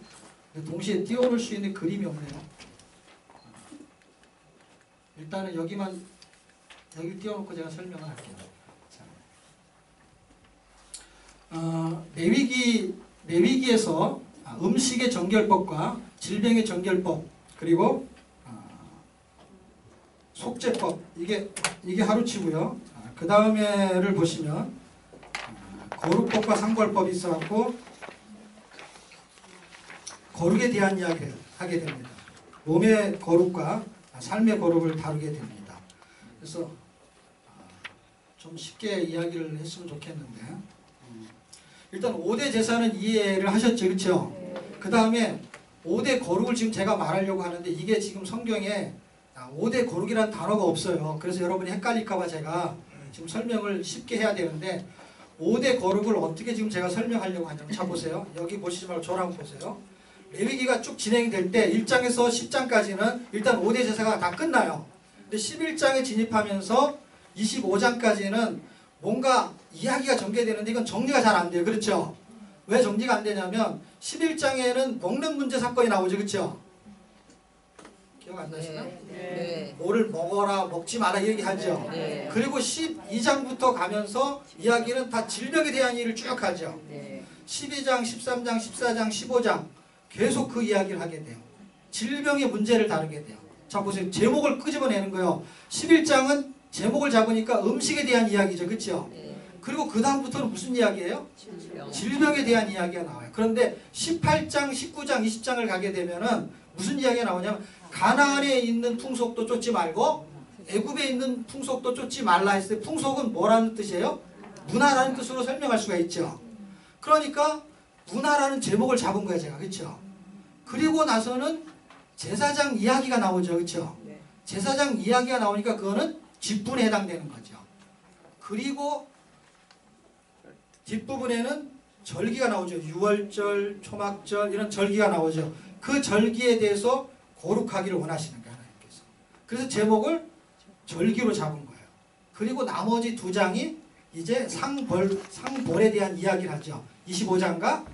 동시에 띄워놓을 수 있는 그림이 없네요. 일단은 여기만 여기 띄워놓고 제가 설명을 할게요. 자, 레위기에서 음식의 정결법과 질병의 정결법 그리고 속죄법 이게 하루치고요. 그 다음에를 보시면 거룩법과 상벌법이 있어갖고 거룩에 대한 이야기를 하게 됩니다. 몸의 거룩과 삶의 거룩을 다루게 됩니다. 그래서 좀 쉽게 이야기를 했으면 좋겠는데 일단 5대 제사는 이해를 하셨죠, 그렇죠? 그 다음에 5대 거룩을 지금 제가 말하려고 하는데 이게 지금 성경에 5대 거룩이라는 단어가 없어요. 그래서 여러분이 헷갈릴까봐 제가 지금 설명을 쉽게 해야 되는데 5대 거룩을 어떻게 지금 제가 설명하려고 하냐면 자 보세요. 여기 보시지 말고 저랑 보세요. 레위기가 쭉 진행될 때 1장에서 10장까지는 일단 5대 제사가 다 끝나요. 근데 11장에 진입하면서 25장까지는 뭔가 이야기가 전개되는데 이건 정리가 잘 안 돼요. 그렇죠? 왜 정리가 안 되냐면 11장에는 먹는 문제 사건이 나오죠. 그렇죠? 기억 안 나시나? 네. 뭐를 먹어라 먹지 마라 얘기하죠. 네. 그리고 12장부터 가면서 이야기는 다 질병에 대한 일을 쭉 하죠. 네. 12장, 13장, 14장, 15장 계속 그 이야기를 하게 돼요. 질병의 문제를 다루게 돼요. 자 보세요. 제목을 끄집어내는 거예요. 11장은 제목을 잡으니까 음식에 대한 이야기죠. 그렇죠? 네. 그리고 그 다음부터는 무슨 이야기예요? 질병에 대한 이야기가 나와요. 그런데 18장, 19장, 20장을 가게 되면은 무슨 이야기가 나오냐면 가나안에 있는 풍속도 쫓지 말고 애굽에 있는 풍속도 쫓지 말라 했어요. 풍속은 뭐라는 뜻이에요? 문화라는 뜻으로 설명할 수가 있죠. 그러니까 문화라는 제목을 잡은 거야 제가. 그렇죠? 그리고 나서는 제사장 이야기가 나오죠. 그렇죠? 제사장 이야기가 나오니까 그거는 직분에 해당되는 거죠. 그리고 뒷부분에는 절기가 나오죠. 유월절, 초막절 이런 절기가 나오죠. 그 절기에 대해서 거룩하기를 원하시는 거예요. 하나님께서. 그래서 제목을 절기로 잡은 거예요. 그리고 나머지 두 장이 이제 상벌에 대한 이야기를 하죠. 26장과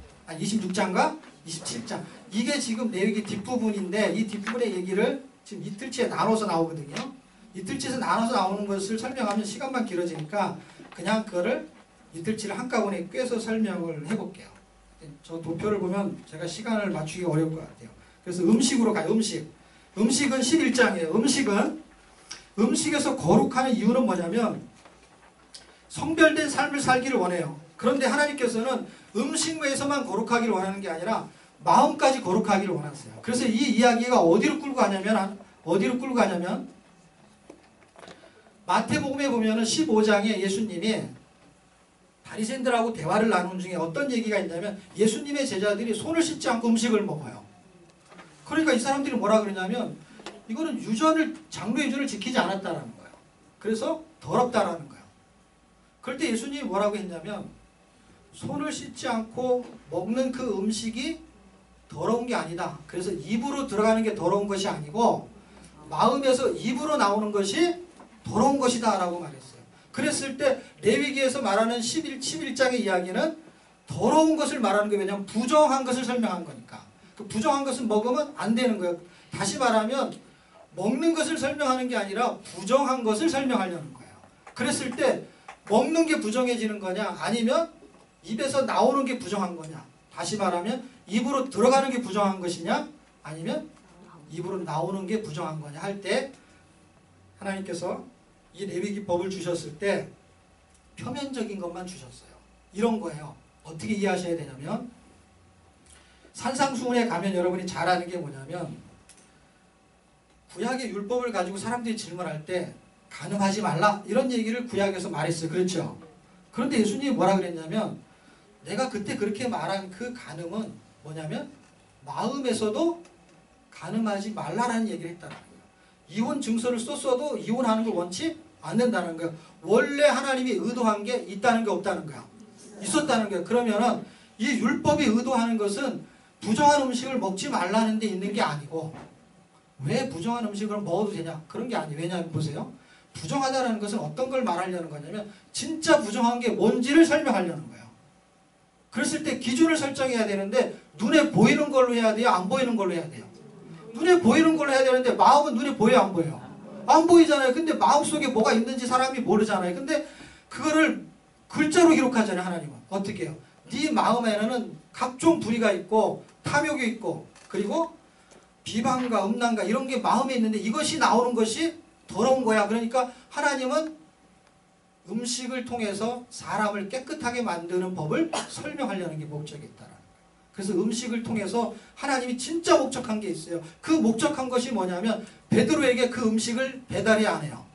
27장. 이게 지금 레위기 뒷부분인데 이 뒷부분의 얘기를 지금 이틀치에 나눠서 나오거든요. 이틀치에서 나눠서 나오는 것을 설명하면 시간만 길어지니까 그냥 그거를 이틀치를 한꺼번에 꿰서 설명을 해볼게요. 저 도표를 보면 제가 시간을 맞추기 어려울 것 같아요. 그래서 음식으로 가요. 음식은 11장이에요. 음식에서 거룩하는 이유는 뭐냐면 성별된 삶을 살기를 원해요. 그런데 하나님께서는 음식에서만 거룩하기를 원하는 게 아니라 마음까지 거룩하기를 원하세요. 그래서 이 이야기가 어디로 끌고 가냐면 마태복음에 보면은 15장에 예수님이 바리새인들하고 대화를 나눈 중에 어떤 얘기가 있냐면 예수님의 제자들이 손을 씻지 않고 음식을 먹어요. 그러니까 이 사람들이 뭐라 그러냐면 이거는 장로 유전을 지키지 않았다라는 거예요. 그래서 더럽다라는 거예요. 그럴 때 예수님이 뭐라고 했냐면 손을 씻지 않고 먹는 그 음식이 더러운 게 아니다. 그래서 입으로 들어가는 게 더러운 것이 아니고 마음에서 입으로 나오는 것이 더러운 것이다 라고 말했어요. 그랬을 때 레위기에서 말하는 11장의 이야기는 더러운 것을 말하는 게 왜냐하면 부정한 것을 설명한 거니까. 그 부정한 것을 먹으면 안 되는 거예요. 다시 말하면 먹는 것을 설명하는 게 아니라 부정한 것을 설명하려는 거예요. 그랬을 때 먹는 게 부정해지는 거냐 아니면 입에서 나오는 게 부정한 거냐. 다시 말하면 입으로 들어가는 게 부정한 것이냐 아니면 입으로 나오는 게 부정한 거냐 할 때 하나님께서 이 레위기 법을 주셨을 때 표면적인 것만 주셨어요. 이런 거예요. 어떻게 이해하셔야 되냐면 산상수훈에 가면 여러분이 잘 아는 게 뭐냐면 구약의 율법을 가지고 사람들이 질문할 때 간음하지 말라 이런 얘기를 구약에서 말했어요. 그렇죠? 그런데 예수님이 뭐라 그랬냐면 내가 그때 그렇게 말한 그 간음은 뭐냐면 마음에서도 간음하지 말라라는 얘기를 했다는 거예요. 이혼 증서를 썼어도 이혼하는 걸 원치 않는다는 거예요. 원래 하나님이 의도한 게 있다는 게 없다는 거야. 있었다는 거예요. 그러면은 이 율법이 의도하는 것은 부정한 음식을 먹지 말라는 데 있는 게 아니고 왜 부정한 음식을 먹어도 되냐 그런 게 아니에요. 왜냐하면 보세요. 부정하다는 것은 어떤 걸 말하려는 거냐면 진짜 부정한 게 뭔지를 설명하려는 거예요. 그랬을 때 기준을 설정해야 되는데 눈에 보이는 걸로 해야 돼요? 안 보이는 걸로 해야 돼요? 눈에 보이는 걸로 해야 되는데 마음은 눈에 보여요? 안 보여요? 안 보이잖아요. 근데 마음속에 뭐가 있는지 사람이 모르잖아요. 근데 그거를 글자로 기록하잖아요. 하나님은. 어떻게 해요? 네 마음에는 각종 불의가 있고 탐욕이 있고 그리고 비방과 음란과 이런 게 마음에 있는데 이것이 나오는 것이 더러운 거야. 그러니까 하나님은 음식을 통해서 사람을 깨끗하게 만드는 법을 설명하려는 게 목적이 있다라는 거예요. 그래서 음식을 통해서 하나님이 진짜 목적한 게 있어요. 그 목적한 것이 뭐냐면 베드로에게 그 음식을 배달이 안 해요.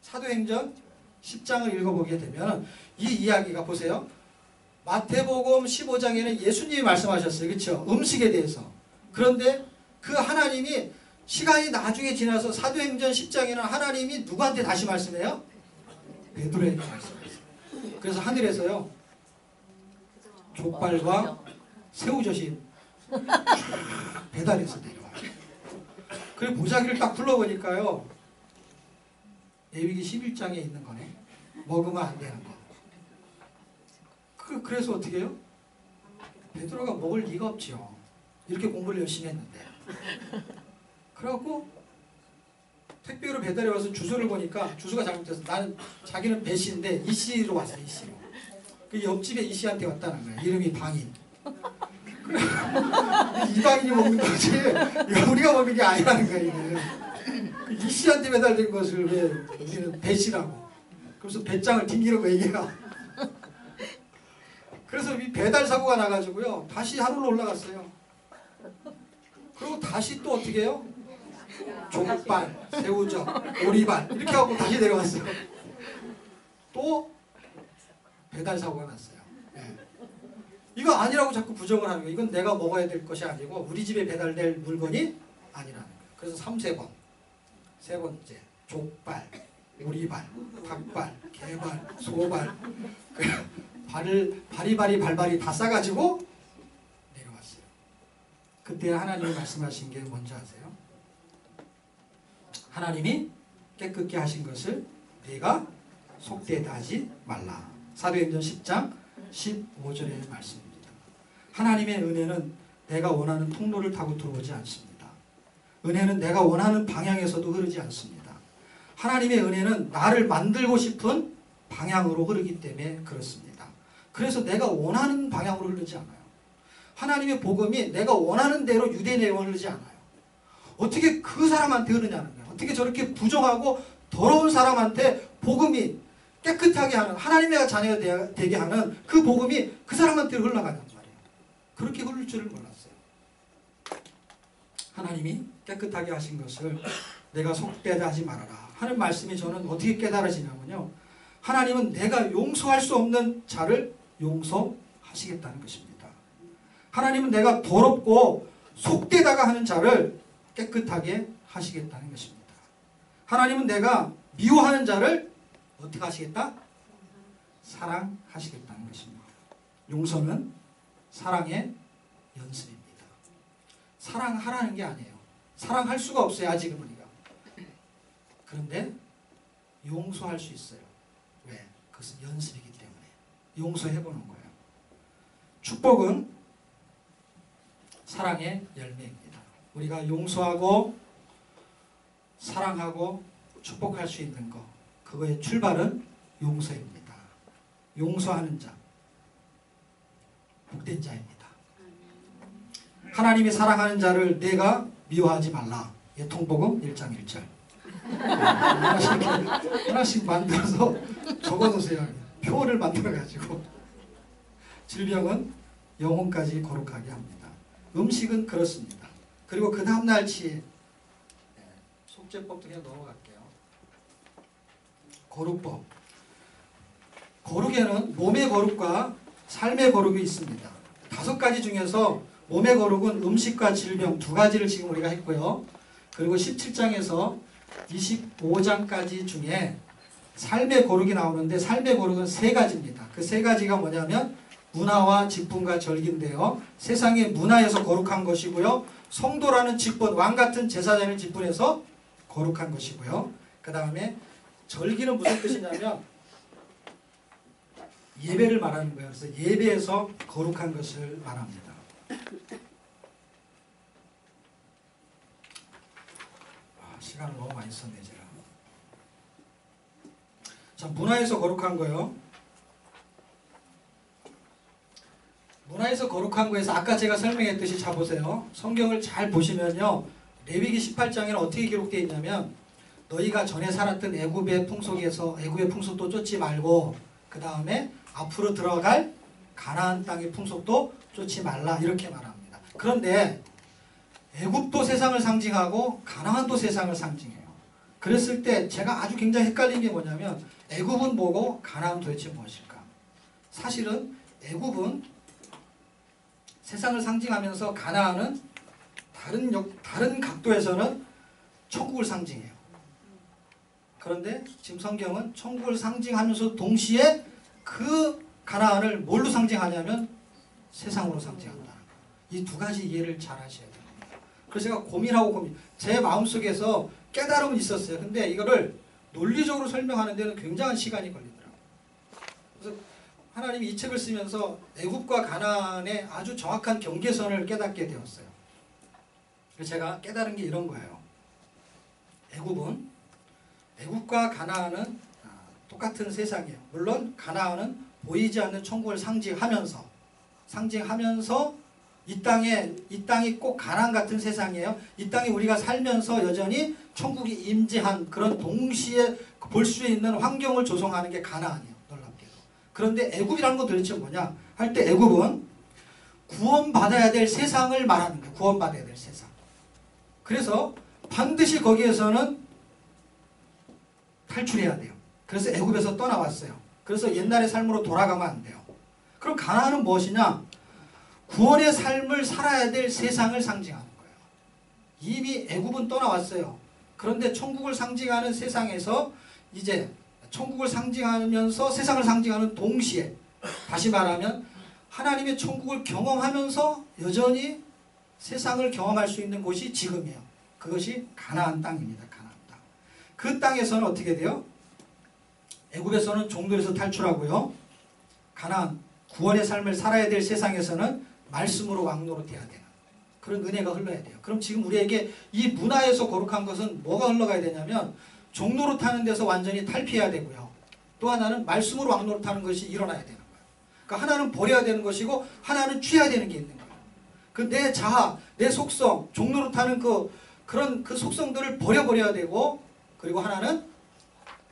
사도행전 10장을 읽어보게 되면 이 이야기가 보세요. 마태복음 15장에는 예수님이 말씀하셨어요. 그렇죠? 음식에 대해서. 그런데 그 하나님이 시간이 나중에 지나서 사도행전 10장에는 하나님이 누구한테 다시 말씀해요? 베드로에게 말씀하셨어요. 그래서 하늘에서요. 족발과 새우젓이 배달해서 내려와요. 그래서 보자기를 딱 불러보니까요. 레위기 11장에 있는 거네. 먹으면 안 되는 거. 그래서 어떻게 해요? 베드로가 먹을 리가 없지요. 이렇게 공부를 열심히 했는데. 그래갖고 택배로 배달해 와서 주소를 보니까 주소가 잘못돼서 나는 자기는 배씨인데 이씨로 왔어요. 이씨로. 그 옆집에 이씨한테 왔다는 거야. 이름이 방인. 그래. 이방인이 먹는 거지 우리가 먹는 게 아니라는 거야. 이게. 이씨한테 배달된 것을 왜 우리는 배씨라고. 그래서 배짱을 튕기려고 얘기해요. 그래서 이 배달 사고가 나가지고요. 다시 하늘로 올라갔어요. 그리고 다시 또 어떻게 해요? 족발, 새우젓, 오리발 이렇게 하고 다시 내려왔어요. 또 배달 사고가 났어요. 예. 이거 아니라고 자꾸 부정을 하는 거예요. 이건 내가 먹어야 될 것이 아니고 우리 집에 배달될 물건이 아니라는 거예요. 그래서 3세 번. 세 번째, 족발, 오리발, 닭발, 개발, 소발 바리바리 발발이 다 싸가지고 내려왔어요. 그때 하나님이 말씀하신 게 뭔지 아세요? 하나님이 깨끗게 하신 것을 네가 속되다 하지 말라. 사도행전 10장 15절의 말씀입니다. 하나님의 은혜는 내가 원하는 통로를 타고 들어오지 않습니다. 은혜는 내가 원하는 방향에서도 흐르지 않습니다. 하나님의 은혜는 나를 만들고 싶은 방향으로 흐르기 때문에 그렇습니다. 그래서 내가 원하는 방향으로 흐르지 않아요. 하나님의 복음이 내가 원하는 대로 유대 내용을 흐르지 않아요. 어떻게 그 사람한테 흐르냐는 거예요. 어떻게 저렇게 부정하고 더러운 사람한테 복음이 깨끗하게 하는 하나님의 자녀가 되게 하는 그 복음이 그 사람한테 흘러가단 말이에요. 그렇게 흐를 줄을 몰랐어요. 하나님이 깨끗하게 하신 것을 내가 속되게 하지 말아라 하는 말씀이 저는 어떻게 깨달아지냐면요. 하나님은 내가 용서할 수 없는 자를 용서하시겠다는 것입니다. 하나님은 내가 더럽고 속되다가 하는 자를 깨끗하게 하시겠다는 것입니다. 하나님은 내가 미워하는 자를 어떻게 하시겠다? 사랑하시겠다는 것입니다. 용서는 사랑의 연습입니다. 사랑하라는 게 아니에요. 사랑할 수가 없어요. 아직은 우리가. 그런데 용서할 수 있어요. 왜? 그것은 연습이기 때문에. 용서해보는 거예요. 축복은 사랑의 열매입니다. 우리가 용서하고 사랑하고 축복할 수 있는 것, 그거의 출발은 용서입니다. 용서하는 자, 복된 자입니다. 하나님이 사랑하는 자를 내가 미워하지 말라. 통복음 1장 1절. 하나씩 만들어서 적어놓으세요. 표를 만들어가지고. 질병은 영혼까지 거룩하게 합니다. 음식은 그렇습니다. 그리고 그 다음날 치에 속죄법도 그냥 넘어갈게요. 거룩법. 거룩에는 몸의 거룩과 삶의 거룩이 있습니다. 5가지 중에서 몸의 거룩은 음식과 질병 2가지를 지금 우리가 했고요. 그리고 17장에서 25장까지 중에 삶의 거룩이 나오는데 삶의 거룩은 3가지입니다. 그 3가지가 뭐냐면 문화와 직분과 절기인데요. 세상의 문화에서 거룩한 것이고요. 성도라는 직분, 왕같은 제사장의 직분에서 거룩한 것이고요. 그 다음에 절기는 무슨 뜻이냐면 예배를 말하는 거예요. 그래서 예배에서 거룩한 것을 말합니다. 시간을 너무 많이 썼네 제가. 자, 문화에서 거룩한 거요. 문화에서 거룩한 거에서 아까 제가 설명했듯이 자 보세요. 성경을 잘 보시면요. 레위기 18장에는 어떻게 기록되어 있냐면 너희가 전에 살았던 애굽의 풍속에서 애굽의 풍속도 쫓지 말고 그 다음에 앞으로 들어갈 가나안 땅의 풍속도 쫓지 말라 이렇게 말합니다. 그런데 애굽도 세상을 상징하고 가나안도 세상을 상징해요. 그랬을 때 제가 아주 굉장히 헷갈린 게 뭐냐면 애굽은 뭐고 가나안은 도대체 무엇일까? 사실은 애굽은 세상을 상징하면서 가나안은 다른 각도에서는 천국을 상징해요. 그런데 지금 성경은 천국을 상징하면서 동시에 그 가나안을 뭘로 상징하냐면 세상으로 상징한다. 이 2가지 이해를 잘 하셔야 됩니다. 그래서 제가 고민하고 제 마음속에서 깨달음은 있었어요. 근데 이거를 논리적으로 설명하는 데는 굉장한 시간이 걸리더라고요. 그래서 하나님이 이 책을 쓰면서 애굽과 가나안의 아주 정확한 경계선을 깨닫게 되었어요. 그래서 제가 깨달은 게 이런 거예요. 애굽과 가나안은 똑같은 세상이에요. 물론 가나안은 보이지 않는 천국을 상징하면서 이 땅이 꼭 가나안 같은 세상이에요. 이 땅에 우리가 살면서 여전히 천국이 임재한 그런 동시에 볼 수 있는 환경을 조성하는 게 가나안이에요. 놀랍게도. 그런데 애굽이라는 건 도대체 뭐냐 할 때 애굽은 구원받아야 될 세상을 말하는 거예요. 구원받아야 될 세상. 그래서 반드시 거기에서는 탈출해야 돼요. 그래서 애굽에서 떠나왔어요. 그래서 옛날의 삶으로 돌아가면 안 돼요. 그럼 가나안은 무엇이냐? 구원의 삶을 살아야 될 세상을 상징하는 거예요. 이미 애굽은 떠나왔어요. 그런데 천국을 상징하는 세상에서 이제 천국을 상징하면서 세상을 상징하는 동시에, 다시 말하면 하나님의 천국을 경험하면서 여전히 세상을 경험할 수 있는 곳이 지금이에요. 그것이 가나안 땅입니다. 가나안 땅. 그 땅에서는 어떻게 돼요? 애굽에서는 종들에서 탈출하고요. 가나안 구원의 삶을 살아야 될 세상에서는 말씀으로 왕노릇해야 되는 그런 은혜가 흘러야 돼요. 그럼 지금 우리에게 이 문화에서 거룩한 것은 뭐가 흘러가야 되냐면 종노릇하는 데서 완전히 탈피해야 되고요. 또 하나는 말씀으로 왕노릇하는 것이 일어나야 되는 거예요. 그러니까 하나는 버려야 되는 것이고 하나는 취해야 되는 게 있는 거예요. 그 내 자아, 내 속성, 종노릇하는 그런 속성들을 버려야 되고, 그리고 하나는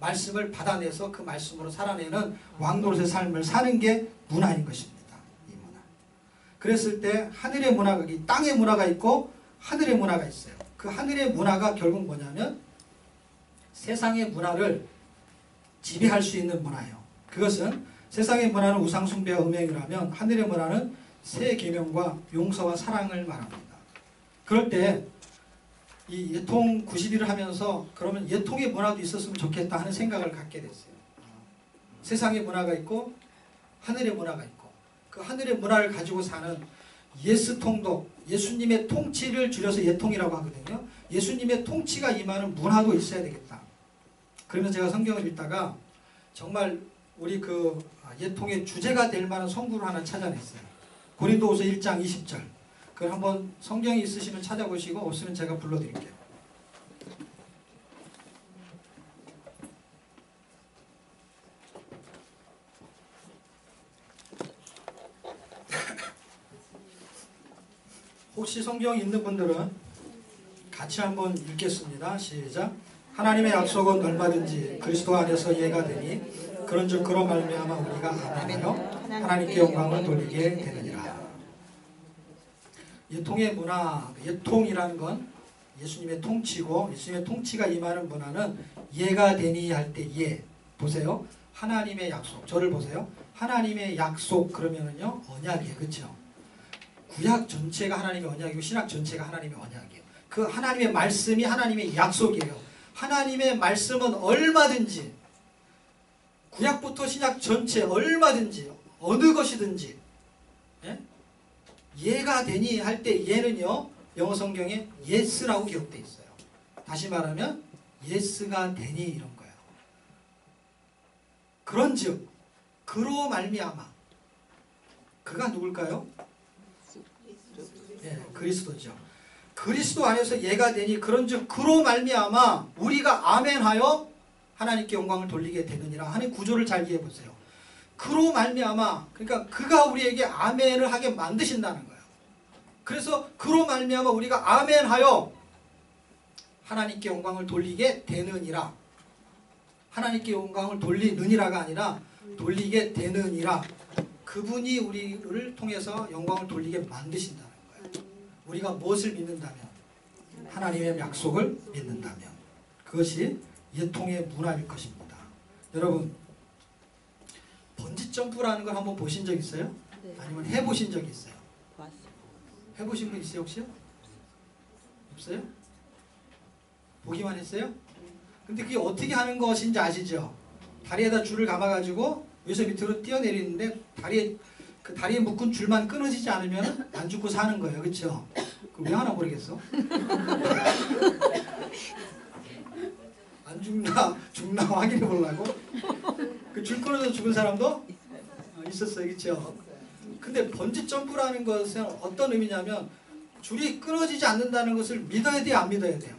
말씀을 받아내서 그 말씀으로 살아내는 왕노릇의 삶을 사는 게 문화인 것입니다. 이 문화. 그랬을 때 하늘의 문화가, 이 땅의 문화가 있고 하늘의 문화가 있어요. 그 하늘의 문화가 결국 뭐냐면 세상의 문화를 지배할 수 있는 문화예요. 그것은 세상의 문화는 우상숭배와 음행이라면 하늘의 문화는 새 계명과 용서와 사랑을 말합니다. 그럴 때 이 예통 90일을 하면서 그러면 예통의 문화도 있었으면 좋겠다 하는 생각을 갖게 됐어요. 세상의 문화가 있고 하늘의 문화가 있고 그 하늘의 문화를 가지고 사는 예스통도, 예수님의 통치를 줄여서 예통이라고 하거든요. 예수님의 통치가 임하는 문화도 있어야 되겠다. 그러면서 제가 성경을 읽다가 정말 우리 예통의 주제가 될 만한 성구를 하나 찾아냈어요. 고린도후서 1장 20절. 그걸 한번 성경이 있으시면 찾아보시고 없으면 제가 불러드릴게요. 혹시 성경 있는 분들은 같이 한번 읽겠습니다. 시작. 하나님의 약속은 얼마든지 그리스도 안에서 예가 되니 그런즉 그런 말미암아 우리가 아멘하여 하나님께 영광을 돌리게 되느니라. 예통의 문화, 예통이라는 건 예수님의 통치고 예수님의 통치가 임하는 문화는 예가 되니 할 때 예. 보세요. 하나님의 약속. 저를 보세요. 하나님의 약속 그러면은요 언약이에요. 그렇죠? 구약 전체가 하나님의 언약이고 신약 전체가 하나님의 언약이에요. 그 하나님의 말씀이 하나님의 약속이에요. 하나님의 말씀은 얼마든지 구약부터 신약 전체 얼마든지 어느 것이든지 예가 되니 할 때 예는요 영어 성경에 yes라고 기록되어 있어요. 다시 말하면 yes가 되니 이런 거예요. 그런즉 그로 말미암아 그가 누굴까요? 예, 그리스도죠. 그리스도 안에서 예가 되니 그런즉 그로 말미암아 우리가 아멘하여 하나님께 영광을 돌리게 되느니라 하는 구조를 잘 이해해 보세요. 그로 말미암아 그러니까 그가 우리에게 아멘을 하게 만드신다는 거예요. 그래서 그로 말미암아 우리가 아멘하여 하나님께 영광을 돌리게 되느니라. 하나님께 영광을 돌리느니라가 아니라 돌리게 되느니라. 그분이 우리를 통해서 영광을 돌리게 만드신다는 거예요. 우리가 무엇을 믿는다면 하나님의 약속을 믿는다면 그것이 예통의 문화일 것입니다. 여러분 번지점프라는 걸 한번 보신 적 있어요? 네. 아니면 해보신 적 있어요? 봤어요. 해보신 분 있어요 혹시요? 없어요? 보기만 했어요? 근데 그게 어떻게 하는 것인지 아시죠? 다리에다 줄을 감아가지고 위에서 밑으로 뛰어내리는데 다리에 묶은 줄만 끊어지지 않으면 안 죽고 사는 거예요. 그렇죠? 왜 하나 모르겠어? 안 죽나 확인해 보려고 그 줄 끊어서 죽은 사람도 있었어요. 그렇죠? 근데 번지 점프라는 것은 어떤 의미냐면 줄이 끊어지지 않는다는 것을 믿어야 돼요, 안 믿어야 돼요?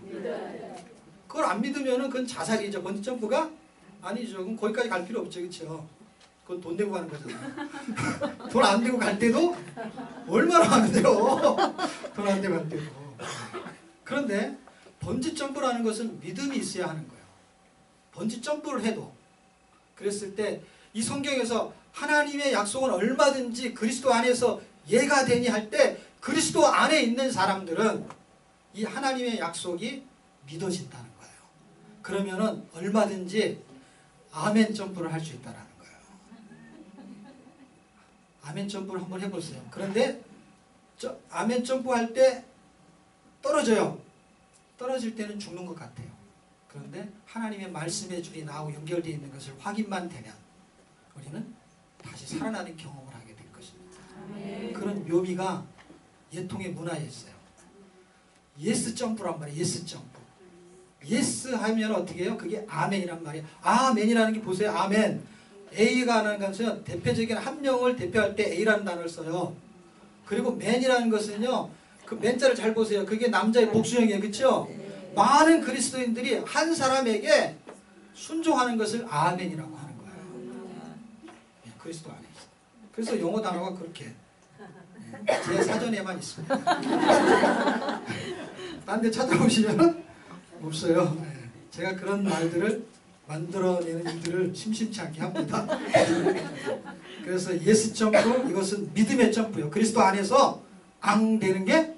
그걸 안 믿으면은 그건 자살이죠. 번지 점프가 아니죠. 그럼 거기까지 갈 필요 없죠. 그렇죠? 그건 돈 내고 가는 거잖아요. 돈 안 내고 갈 때도 얼마나 안 돼요. 돈 안 내고 갈 때도. 그런데 번지 점프라는 것은 믿음이 있어야 하는 거예요. 번지 점프를 해도 그랬을 때 이 성경에서 하나님의 약속은 얼마든지 그리스도 안에서 예가 되니 할 때 그리스도 안에 있는 사람들은 이 하나님의 약속이 믿어진다는 거예요. 그러면은 얼마든지 아멘 점프를 할 수 있다는 거예요. 아멘 점프를 한번 해보세요. 그런데 아멘 점프 할 때 떨어져요. 떨어질 때는 죽는 것 같아요. 그런데 하나님의 말씀의 줄이 나하고 연결되어 있는 것을 확인만 되면 우리는 다시 살아나는 경험을 하게 될 것입니다. 아멘. 그런 묘미가 예통의 문화에 있어요. 예스 점프란 말이에요. 예스 점프. 예스 하면 어떻게 해요? 그게 아멘이란 말이에요. 아멘이라는 게 보세요. 아멘. A가 하는 것은 대표적인 한 명을 대표할 때 A라는 단어를 써요. 그리고 맨이라는 것은요. 그 맨자를 잘 보세요. 그게 남자의 복수형이에요. 그렇죠? 많은 그리스도인들이 한 사람에게 순종하는 것을 아멘이라고 하는 거예요. 그리스도 안에 있어요. 그래서 영어 단어가 그렇게 제 사전에만 있습니다. 딴 데 찾아보시면 없어요. 제가 그런 말들을 만들어내는 일들을 심심치 않게 합니다. 그래서 예스 점프, 이것은 믿음의 점프요. 그리스도 안에서 앙 되는 게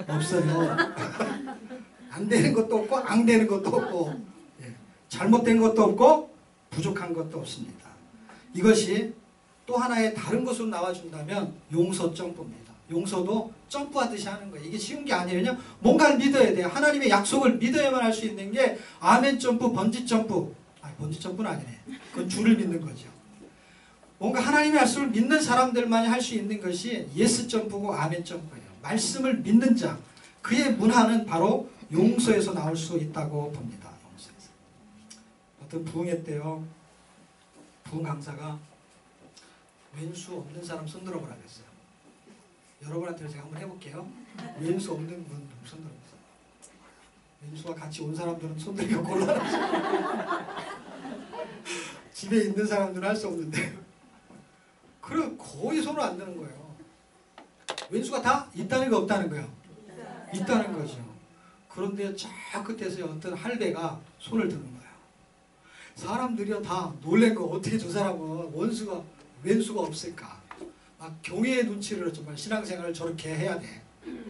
없어요. 안 되는 것도 없고 앙 되는 것도 없고 잘못된 것도 없고 부족한 것도 없습니다. 이것이 또 하나의 다른 것으로 나와준다면 용서 점프입니다. 용서도 점프하듯이 하는 거예요. 이게 쉬운 게 아니에요. 그냥 뭔가를 믿어야 돼요. 하나님의 약속을 믿어야만 할 수 있는 게 아멘 점프, 번지 점프. 번지 점프는 아니네. 그건 줄을 믿는 거죠. 뭔가 하나님의 약속을 믿는 사람들만이 할 수 있는 것이 예스 점프고 아멘 점프예요. 말씀을 믿는 자, 그의 문화는 바로 용서에서 나올 수 있다고 봅니다. 용서에서. 어떤 부흥회 때요. 부흥 강사가 왼수 없는 사람 손 들어보라 그랬어요. 여러분한테 제가 한번 해볼게요. 왼수 없는 분 손 들어보세요. 왼수와 같이 온 사람들은 손 들기가 곤란하죠. 집에 있는 사람들은 할 수 없는데 그럼 거의 손을 안 드는 거예요. 왼수가 다 있다는 거 없다는 거예요? 있다는 거죠. 그런데 저 끝에서 어떤 할배가 손을 드는 거예요. 사람들이 다 놀란 거 어떻게 저 사람은 왼수가 없을까? 막 경외의 눈치를 정말 신앙생활을 저렇게 해야 돼.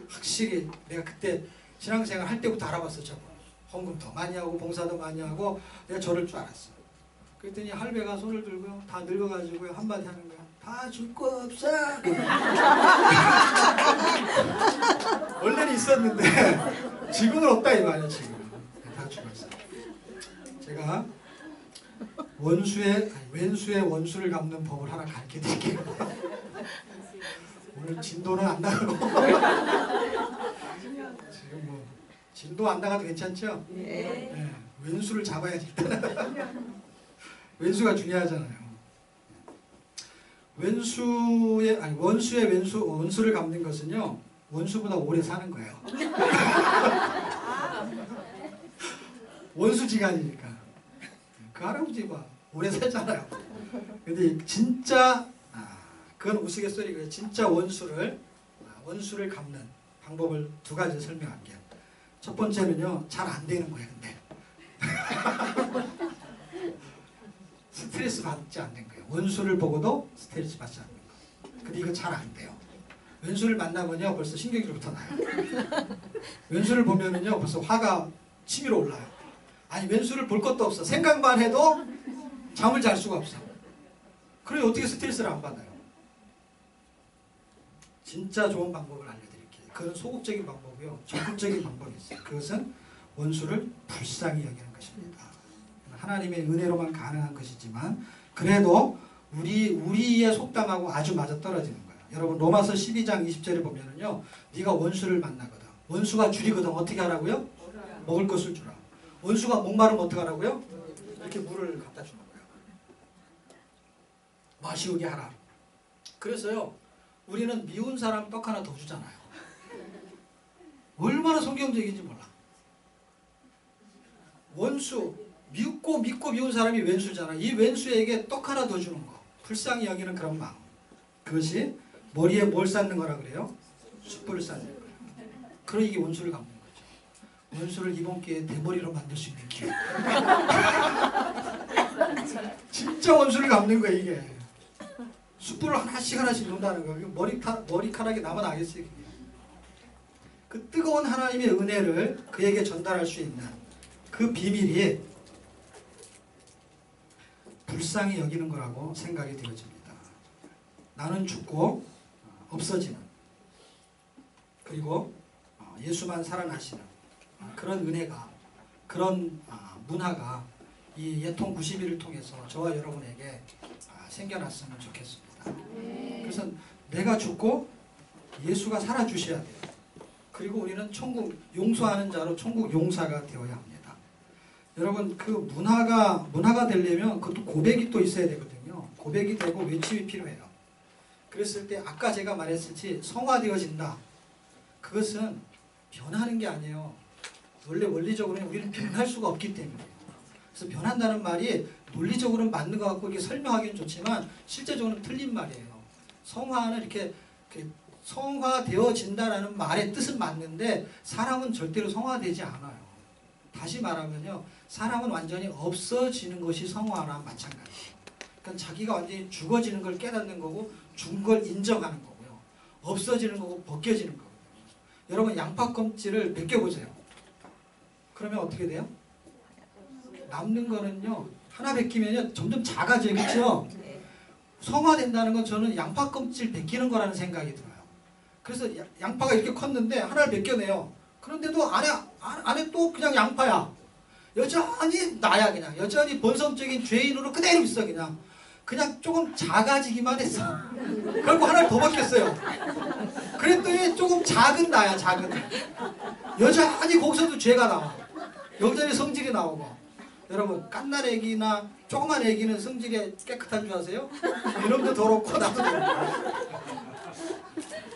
확실히 내가 그때 신앙생활 할 때부터 알아봤어. 저거 헌금 더 많이 하고 봉사도 많이 하고 내가 저럴 줄 알았어. 그랬더니 할배가 손을 들고요. 다 늙어가지고요. 한마디 하는 거야. 다 줄 거 없어. 원래는 있었는데 지금은 없다 이 말이야. 지금 다 죽었어. 제가 왼수의 원수를 갚는 법을 하나 가르쳐 드릴게요. 오늘 진도는 안 나가고 지금 뭐 진도 안 나가도 괜찮죠? 네. 왼수를 잡아야지 일단. 왼수가 중요하잖아요. 원수의 원수를 갚는 것은요 원수보다 오래 사는 거예요. 원수지간이니까. 그 할아버지 봐 오래 살잖아요. 근데 진짜 그건 우스갯소리고요. 진짜 원수를 갚는 방법을 두 가지 설명할게요. 첫 번째는요 잘 안 되는 거예요. 근데 스트레스 받지 않는 거예요. 원수를 보고도 스트레스 받지 않는 거. 근데 이거 잘 안 돼요. 왼수를 만나면요 벌써 신경질부터 나요. 왼수를 보면은요 벌써 화가 치밀어 올라요. 아니 왼수를 볼 것도 없어. 생각만 해도 잠을 잘 수가 없어. 그래 어떻게 스트레스를 안 받아요? 진짜 좋은 방법을 알려드릴게요. 그건 소극적인 방법이요. 적극적인 방법이 있어요. 그것은 원수를 불쌍히 여기는 것입니다. 하나님의 은혜로만 가능한 것이지만 그래도 우리의 속담하고 아주 맞아떨어지는 거예요. 여러분 로마서 12장 20절에 보면은요. 네가 원수를 만나거든. 원수가 줄이거든. 어떻게 하라고요? 먹을 것을 주라. 원수가 목마르면 어떻게 하라고요? 이렇게 물을 갖다 주는 거예요. 마시우게 하라. 그래서요. 우리는 미운 사람 떡 하나 더 주잖아요. 얼마나 성경적인지 몰라. 원수 믿고 미운 사람이 왼수잖아. 이 왼수에게 떡 하나 더 주는 거. 불쌍히 여기는 그런 마음. 그것이 머리에 뭘 쌓는 거라 그래요? 숯불을 쌓는 거예요. 그럼 이게 원수를 갚는 거죠. 원수를 이번 기회에 대머리로 만들 수 있는 기회. 진짜 원수를 갚는 거예요 이게. 숯불을 하나씩 놓는다는 거예요. 머리카락이 남아나겠어요. 그 뜨거운 하나님의 은혜를 그에게 전달할 수 있는 그 비밀이 불쌍히 여기는 거라고 생각이 되어집니다. 나는 죽고 없어지는, 그리고 예수만 살아나시는 그런 은혜가, 그런 문화가 이 예통 90일을 통해서 저와 여러분에게 생겨났으면 좋겠습니다. 그래서 내가 죽고 예수가 살아주셔야 돼요. 그리고 우리는 천국 용서하는 자로 천국 용사가 되어야 합니다. 여러분, 그 문화가 되려면 그것도 고백이 또 있어야 되거든요. 고백이 되고 외침이 필요해요. 그랬을 때 아까 제가 말했듯이 성화되어진다. 그것은 변하는 게 아니에요. 원래 원리적으로는 우리는 변할 수가 없기 때문이에요. 그래서 변한다는 말이 논리적으로는 맞는 것 같고 이게 설명하기는 좋지만 실제적으로는 틀린 말이에요. 성화는 이렇게 성화되어진다라는 말의 뜻은 맞는데 사람은 절대로 성화되지 않아요. 다시 말하면요, 사람은 완전히 없어지는 것이 성화랑 마찬가지예요. 그러니까 자기가 완전히 죽어지는 걸 깨닫는 거고 죽은 걸 인정하는 거고요. 없어지는 거고 벗겨지는 거거든요. 여러분, 양파 껍질을 벗겨보세요. 그러면 어떻게 돼요? 남는 거는요, 하나 벗기면요 점점 작아져요. 그렇죠? 성화된다는 건 저는 양파 껍질 벗기는 거라는 생각이 들어요. 그래서 양파가 이렇게 컸는데 하나를 벗겨내요. 그런데도 안에 또 그냥 양파야. 여전히 나야. 그냥 여전히 본성적인 죄인으로 그대로 있어. 그냥 조금 작아지기만 했어. 그리고 하나를 더 벗겼어요. 그랬더니 조금 작은 나야. 작은 나. 여전히 거기서도 죄가 나와. 여전히 성질이 나오고. 여러분, 깐난 애기나 조그만 애기는 성질이 깨끗한 줄 아세요? 이놈도 더럽고 나도 더럽고.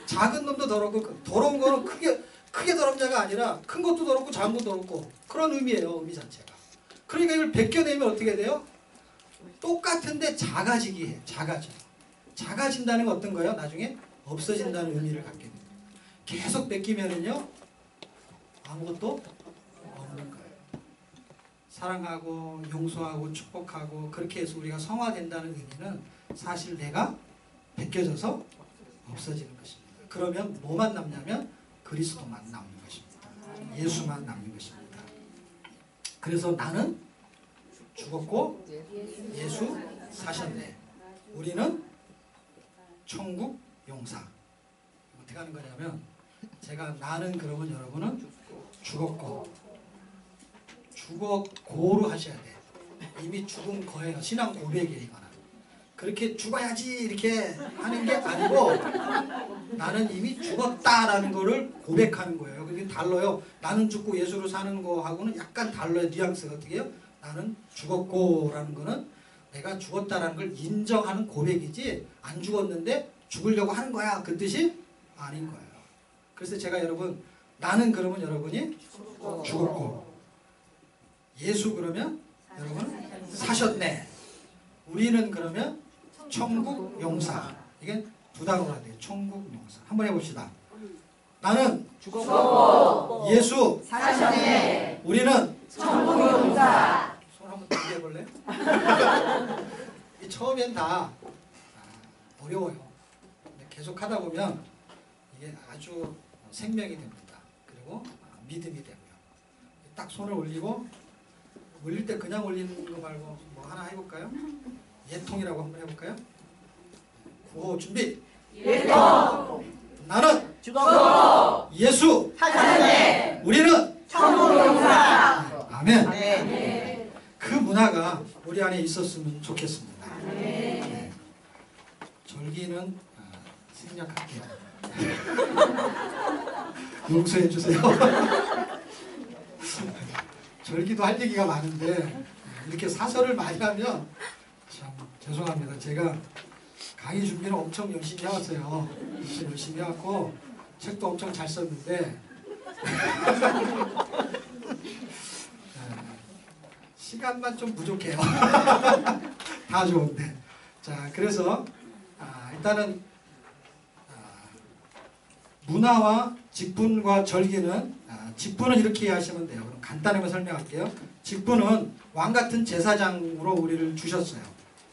작은 놈도 더럽고, 더러운 거는 크게 더럽냐가 아니라 큰 것도 더럽고 작은 것도 더럽고, 그런 의미예요. 의미 자체가. 그러니까 이걸 벗겨내면 어떻게 돼요? 똑같은데 작아지기 해. 작아진다는 건 어떤 거예요? 나중에 없어진다는 의미를 갖게 됩니다. 계속 벗기면은요 아무것도 없는 거예요. 사랑하고 용서하고 축복하고 그렇게 해서 우리가 성화된다는 의미는 사실 내가 벗겨져서 없어지는 것입니다. 그러면 뭐만 남냐면 그리스도만 남는 것입니다. 예수만 남는 것입니다. 그래서 나는 죽었고 예수 사셨네. 우리는 천국 용사. 어떻게 하는 거냐면, 제가 나는 그러면 여러분은 죽었고로 하셔야 돼. 이미 죽은 거예요. 신앙 고백이에요. 이거는. 그렇게 죽어야지 이렇게 하는 게 아니고 나는 이미 죽었다라는 거를 고백하는 거예요. 그게 달라요. 나는 죽고 예수로 사는 거하고는 약간 달라요. 뉘앙스가 어떻게 해요? 나는 죽었고라는 거는 내가 죽었다라는 걸 인정하는 고백이지, 안 죽었는데 죽으려고 하는 거야 그 뜻이 아닌 거예요. 그래서 제가 여러분, 나는 그러면 여러분이 죽었고 예수 그러면 여러분 사셨네. 우리는 그러면 천국 용사. 이게 두 단어가 돼요. 천국 용사. 한번 해봅시다. 나는 죽었고 예수 사셨네. 우리는 천국 용사. 손 한번 들게 해볼래요? 처음엔 다 어려워요. 근데 계속 하다 보면 이게 아주 생명이 됩니다. 그리고 믿음이 되고요. 딱 손을 올리고, 올릴 때 그냥 올리는 거 말고 뭐 하나 해볼까요? 예통이라고 한번 해볼까요? 구호 준비. 예통. 나는 죽었고 예수 사셨네. 우리는 천국 용사. 아멘. 네. 그 문화가 우리 안에 있었으면 좋겠습니다. 네. 네. 절기는 생략할게요. 용서해 주세요. 절기도 할 얘기가 많은데 이렇게 사설을 많이 하면 참 죄송합니다. 제가 강의 준비는 엄청 열심히 해왔어요. 엄청 열심히 해왔고 책도 엄청 잘 썼는데 시간만 좀 부족해요. 다 좋은데. 자, 그래서 일단은 문화와 직분과 절기는, 직분은 이렇게 이해하시면 돼요. 그럼 간단하게 설명할게요. 직분은 왕같은 제사장으로 우리를 주셨어요.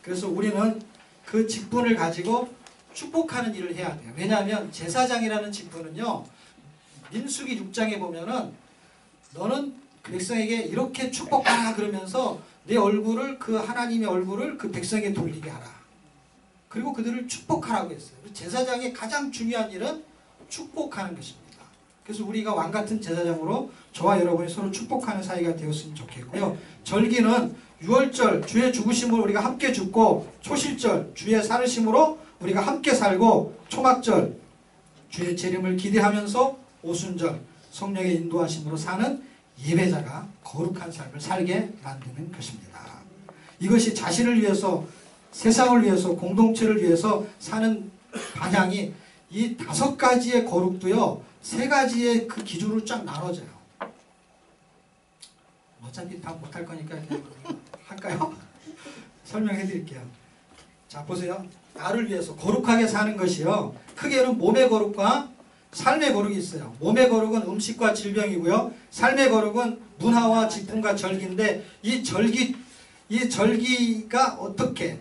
그래서 우리는 그 직분을 가지고 축복하는 일을 해야 돼요. 왜냐하면 제사장이라는 직분은요, 민수기 6장에 보면은 너는 그 백성에게 이렇게 축복하라 그러면서 내 얼굴을, 그 하나님의 얼굴을 그 백성에게 돌리게 하라. 그리고 그들을 축복하라고 했어요. 제사장의 가장 중요한 일은 축복하는 것입니다. 그래서 우리가 왕같은 제사장으로 저와 여러분이 서로 축복하는 사이가 되었으면 좋겠고요. 절기는 유월절 주의 죽으심으로 우리가 함께 죽고, 초실절 주의 살으심으로 우리가 함께 살고, 초막절 주의 재림을 기대하면서, 오순절 성령의 인도하심으로 사는 예배자가 거룩한 삶을 살게 만드는 것입니다. 이것이 자신을 위해서, 세상을 위해서, 공동체를 위해서 사는 방향이 이 5가지의 거룩도요 3가지의 그 기준으로 쫙 나눠져요. 어차피 다 못할 거니까 그냥 할까요? 설명해 드릴게요. 자, 보세요. 나를 위해서 거룩하게 사는 것이요, 크게는 몸의 거룩과 삶의 거룩이 있어요. 몸의 거룩은 음식과 질병이고요, 삶의 거룩은 문화와 직분과 절기인데, 이 절기가 어떻게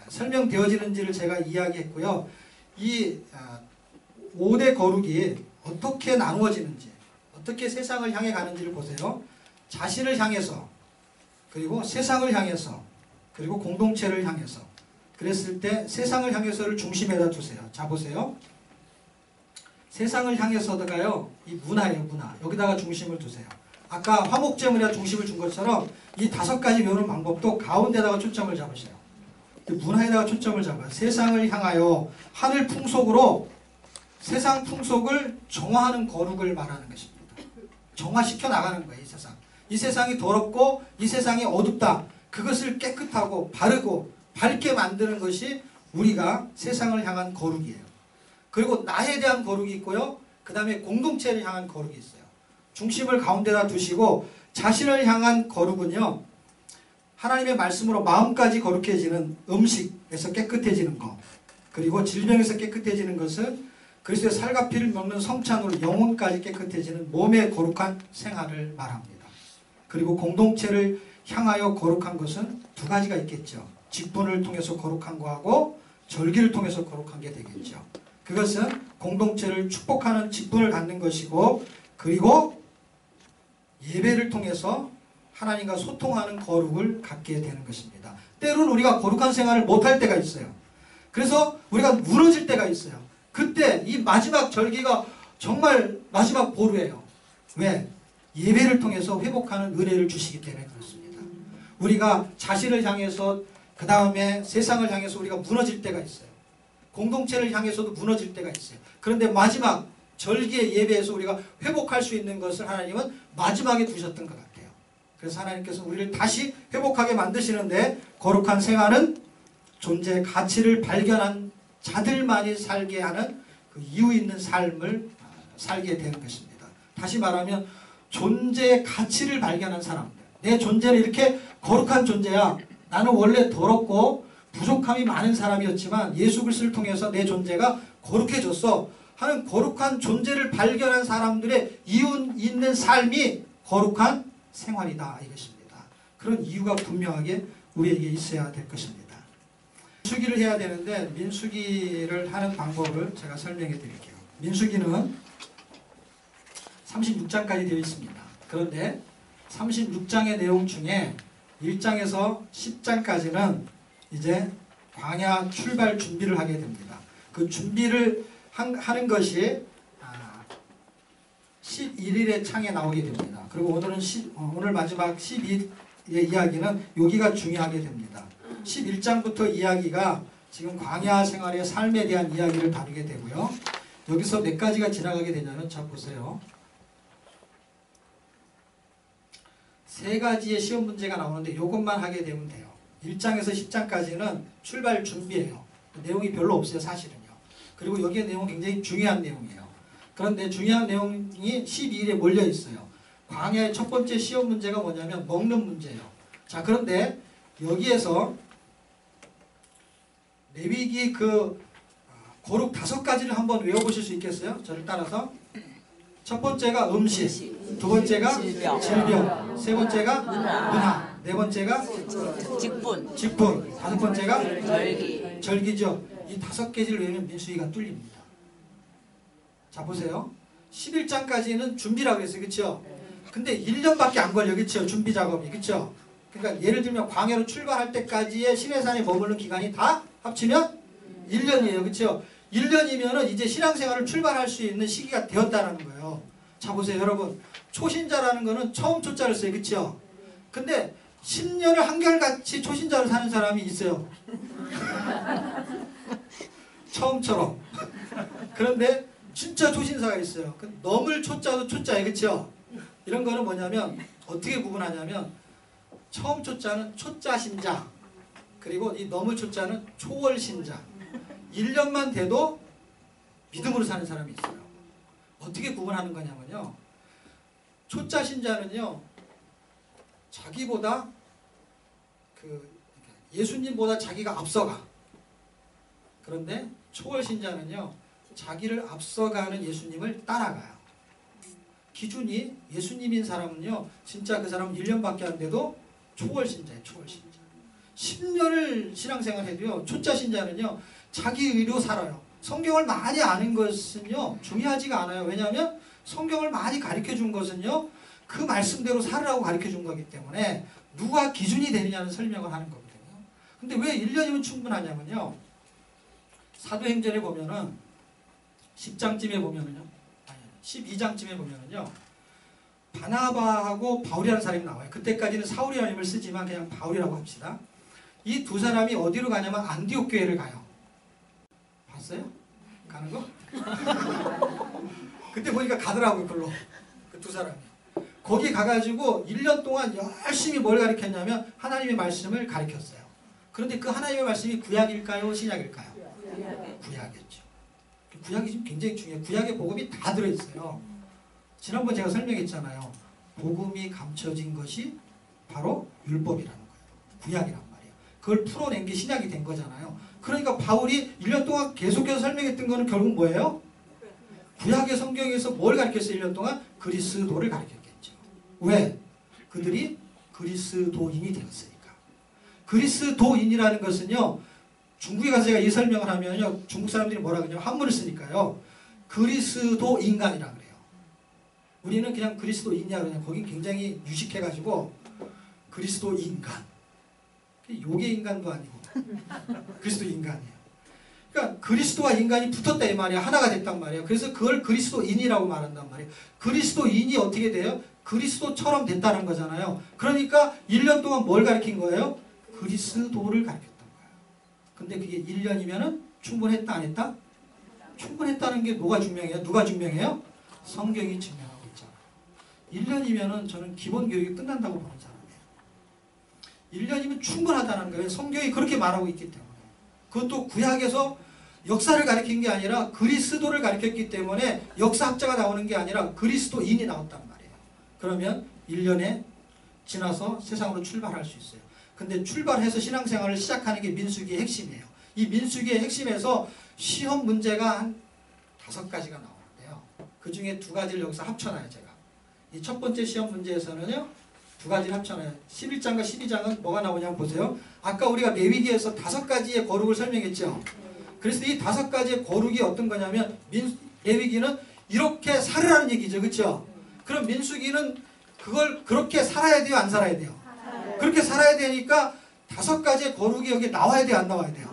설명되어지는지를 제가 이야기했고요. 이 5대 거룩이 어떻게 나누어지는지, 어떻게 세상을 향해 가는지를 보세요. 자신을 향해서, 그리고 세상을 향해서, 그리고 공동체를 향해서. 그랬을 때 세상을 향해서를 중심에다 두세요. 자, 보세요. 세상을 향해서다가요, 이 문화예요, 문화. 여기다가 중심을 두세요. 아까 화목제물에다 중심을 준 것처럼 이 5가지 배우는 방법도 가운데다가 초점을 잡으세요. 문화에다가 초점을 잡아요. 세상을 향하여 하늘 풍속으로 세상 풍속을 정화하는 거룩을 말하는 것입니다. 정화시켜 나가는 거예요. 이 세상. 이 세상이 더럽고 이 세상이 어둡다. 그것을 깨끗하고 바르고 밝게 만드는 것이 우리가 세상을 향한 거룩이에요. 그리고 나에 대한 거룩이 있고요. 그 다음에 공동체를 향한 거룩이 있어요. 중심을 가운데다 두시고, 자신을 향한 거룩은요, 하나님의 말씀으로 마음까지 거룩해지는 음식에서 깨끗해지는 것, 그리고 질병에서 깨끗해지는 것은 그리스도의 살과 피를 먹는 성찬으로 영혼까지 깨끗해지는 몸의 거룩한 생활을 말합니다. 그리고 공동체를 향하여 거룩한 것은 2가지가 있겠죠. 직분을 통해서 거룩한 거하고 절기를 통해서 거룩한 게 되겠죠. 그것은 공동체를 축복하는 직분을 갖는 것이고, 그리고 예배를 통해서 하나님과 소통하는 거룩을 갖게 되는 것입니다. 때로는 우리가 거룩한 생활을 못할 때가 있어요. 그래서 우리가 무너질 때가 있어요. 그때 이 마지막 절기가 정말 마지막 보루예요. 왜? 예배를 통해서 회복하는 은혜를 주시기 때문에 그렇습니다. 우리가 자신을 향해서, 그 다음에 세상을 향해서 우리가 무너질 때가 있어요. 공동체를 향해서도 무너질 때가 있어요. 그런데 마지막 절기의 예배에서 우리가 회복할 수 있는 것을 하나님은 마지막에 두셨던 것 같아요. 그래서 하나님께서 우리를 다시 회복하게 만드시는데, 거룩한 생활은 존재의 가치를 발견한 자들만이 살게 하는 그 이유 있는 삶을 살게 되는 것입니다. 다시 말하면 존재의 가치를 발견한 사람들, 내 존재는 이렇게 거룩한 존재야, 나는 원래 더럽고 부족함이 많은 사람이었지만 예수 그리스도를 통해서 내 존재가 거룩해졌어 하는 거룩한 존재를 발견한 사람들의 이유 있는 삶이 거룩한 생활이다, 이것입니다. 그런 이유가 분명하게 우리에게 있어야 될 것입니다. 민수기를 해야 되는데, 민수기를 하는 방법을 제가 설명해 드릴게요. 민수기는 36장까지 되어 있습니다. 그런데 36장의 내용 중에 1장에서 10장까지는 이제 광야 출발 준비를 하게 됩니다. 그 준비를 하는 것이 11일의 창에 나오게 됩니다. 그리고 오늘 마지막 12일의 이야기는 여기가 중요하게 됩니다. 11장부터 이야기가 지금 광야 생활의 삶에 대한 이야기를 다루게 되고요. 여기서 몇 가지가 지나가게 되냐면, 자 보세요. 3가지의 시험 문제가 나오는데 이것만 하게 되면 돼요. 1장에서 10장까지는 출발 준비예요. 내용이 별로 없어요, 사실은요. 그리고 여기에 내용은 굉장히 중요한 내용이에요. 그런데 중요한 내용이 12일에 몰려 있어요. 광야의 첫 번째 시험 문제가 뭐냐면 먹는 문제예요. 자, 그런데 여기에서 레위기 그 거룩 5가지를 한번 외워보실 수 있겠어요? 저를 따라서. 첫 번째가 음식, 두 번째가 질병, 세 번째가 문화, 네 번째가 직분, 5번째가 절기죠. 이 5개를 외우면 민수기가 뚫립니다. 자 보세요. 11장까지는 준비라고 했어요. 그렇죠? 근데 1년밖에 안 걸려. 그렇죠? 준비 작업이. 그렇죠? 그러니까 예를 들면 광야로 출발할 때까지의 시내산에 머무는 기간이 다 합치면 1년이에요. 그렇죠? 1년이면은 이제 신앙생활을 출발할 수 있는 시기가 되었다는 거예요. 자 보세요 여러분. 초신자라는 거는 처음 초자를 써요. 그렇죠? 근데 10년을 한결같이 초신자로 사는 사람이 있어요. 처음처럼. 그런데 진짜 초신사가 있어요. 넘을 초자도 초자예요. 그렇죠? 이런 거는 뭐냐면 어떻게 구분하냐면 처음 초자는 초자신자, 그리고 이 넘을 초자는 초월신자. 1년만 돼도 믿음으로 사는 사람이 있어요. 어떻게 구분하는 거냐면요. 초자신자는요. 자기보다 예수님보다 자기가 앞서가. 그런데 초월신자는요. 자기를 앞서가는 예수님을 따라가요. 기준이 예수님인 사람은요. 진짜 그 사람은 1년밖에 안 돼도 초월신자예요. 초월신자. 10년을 신앙생활 해도요. 초자신자는요. 자기 의로 살아요. 성경을 많이 아는 것은요. 중요하지가 않아요. 왜냐하면 성경을 많이 가르쳐 준 것은요. 그 말씀대로 살으라고 가르쳐 준 거기 때문에 누가 기준이 되느냐는 설명을 하는 거거든요. 근데 왜 1년이면 충분하냐면요. 사도행전에 보면은 10장쯤에 보면은요. 12장쯤에 보면은요. 바나바하고 바울이라는 사람이 나와요. 그때까지는 사울이라는 이름을 쓰지만 그냥 바울이라고 합시다. 이 두 사람이 어디로 가냐면 안디옥 교회를 가요. 봤어요? 가는 거? 그때 보니까 가더라고요. 글로. 그 두 사람이. 거기 가가지고 1년 동안 열심히 뭘 가르쳤냐면 하나님의 말씀을 가르쳤어요. 그런데 그 하나님의 말씀이 구약일까요? 신약일까요? 구약이었죠. 구약이 지금 굉장히 중요해요. 구약의 복음이 다 들어있어요. 지난번 제가 설명했잖아요. 복음이 감춰진 것이 바로 율법이라는 거예요. 구약이란 말이에요. 그걸 풀어낸 게 신약이 된 거잖아요. 그러니까 바울이 1년 동안 계속해서 설명했던 거는 결국 뭐예요? 구약의 성경에서 뭘 가르쳤어요? 1년 동안? 그리스도를 가르쳤겠죠. 왜? 그들이 그리스도인이 되었으니까. 그리스도인이라는 것은요. 중국에 가서 제가 이 설명을 하면요. 중국 사람들이 뭐라 그러냐면 한문을 쓰니까요. 그리스도 인간이라 그래요. 우리는 그냥 그리스도인이야 그러냐. 거긴 굉장히 유식해가지고 그리스도 인간. 요괴 인간도 아니고 그리스도 인간이에요. 그러니까 그리스도와 인간이 붙었다 이 말이야. 하나가 됐단 말이에요. 그래서 그걸 그리스도인이라고 말한단 말이에요. 그리스도인이 어떻게 돼요? 그리스도처럼 됐다는 거잖아요. 그러니까 1년 동안 뭘 가르친 거예요? 그리스도를 가르쳤단 거예요. 근데 그게 1년이면은 충분했다 안 했다? 충분했다는 게 뭐가 증명해요? 누가 증명해요? 성경이 증명하고 있잖아요. 1년이면은 저는 기본 교육이 끝난다고 보는 사람이에요. 1년이면 충분하다는 거예요. 성경이 그렇게 말하고 있기 때문에. 그것도 구약에서 역사를 가리킨 게 아니라 그리스도를 가리켰기 때문에 역사학자가 나오는 게 아니라 그리스도인이 나왔단 말이에요. 그러면 1년에 지나서 세상으로 출발할 수 있어요. 근데 출발해서 신앙생활을 시작하는 게 민수기의 핵심이에요. 이 민수기의 핵심에서 시험 문제가 한 5가지가 나오는데요. 그 중에 2가지를 여기서 합쳐놔요. 제가. 이 첫 번째 시험 문제에서는요. 2가지를 합쳐놔요. 11장과 12장은 뭐가 나오냐면 보세요. 아까 우리가 레위기에서 5가지의 거룩을 설명했죠. 그래서 이 5가지의 거룩이 어떤 거냐면 레위기는 이렇게 살으라는 얘기죠. 그렇죠? 그럼 민수기는 그걸 그렇게 살아야 돼요? 안 살아야 돼요? 그렇게 살아야 되니까 5가지의 거룩이 여기 나와야 돼요? 안 나와야 돼요?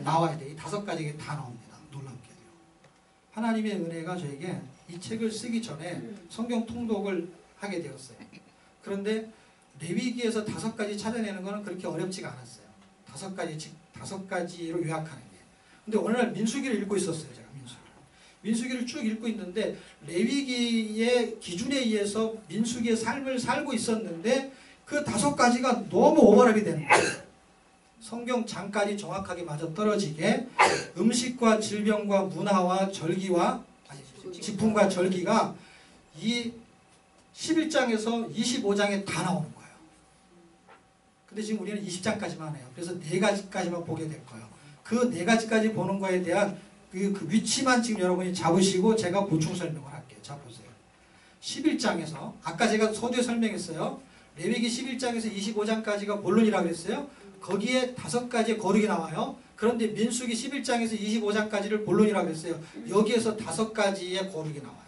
나와야 돼요. 이 5가지가 다 나옵니다. 놀랍게도. 하나님의 은혜가 저에게 이 책을 쓰기 전에 성경 통독을 하게 되었어요. 그런데 레위기에서 5가지 찾아내는 거는 그렇게 어렵지가 않았어요. 5가지로 요약하는 게. 근데 어느 날 민수기를 읽고 있었어요. 제가 민수기를 쭉 읽고 있는데 레위기의 기준에 의해서 민수기의 삶을 살고 있었는데 그 5가지가 너무 오버랩이 되는 거예요. 성경 장까지 정확하게 맞아떨어지게 음식과 질병과 문화와 절기와 직분과 절기가 이 11장에서 25장에 다 나오는 거예요. 근데 지금 우리는 20장까지만 해요. 그래서 4가지까지만 보게 될 거예요. 그 4가지까지 보는 거에 대한 그 위치만 지금 여러분이 잡으시고 제가 보충 설명을 할게요. 자 보세요. 11장에서 아까 제가 서두에 설명했어요. 레위기 11장에서 25장까지가 본론이라고 했어요. 거기에 5가지의 거룩이 나와요. 그런데 민수기 11장에서 25장까지를 본론이라고 했어요. 여기에서 5가지의 거룩이 나와요.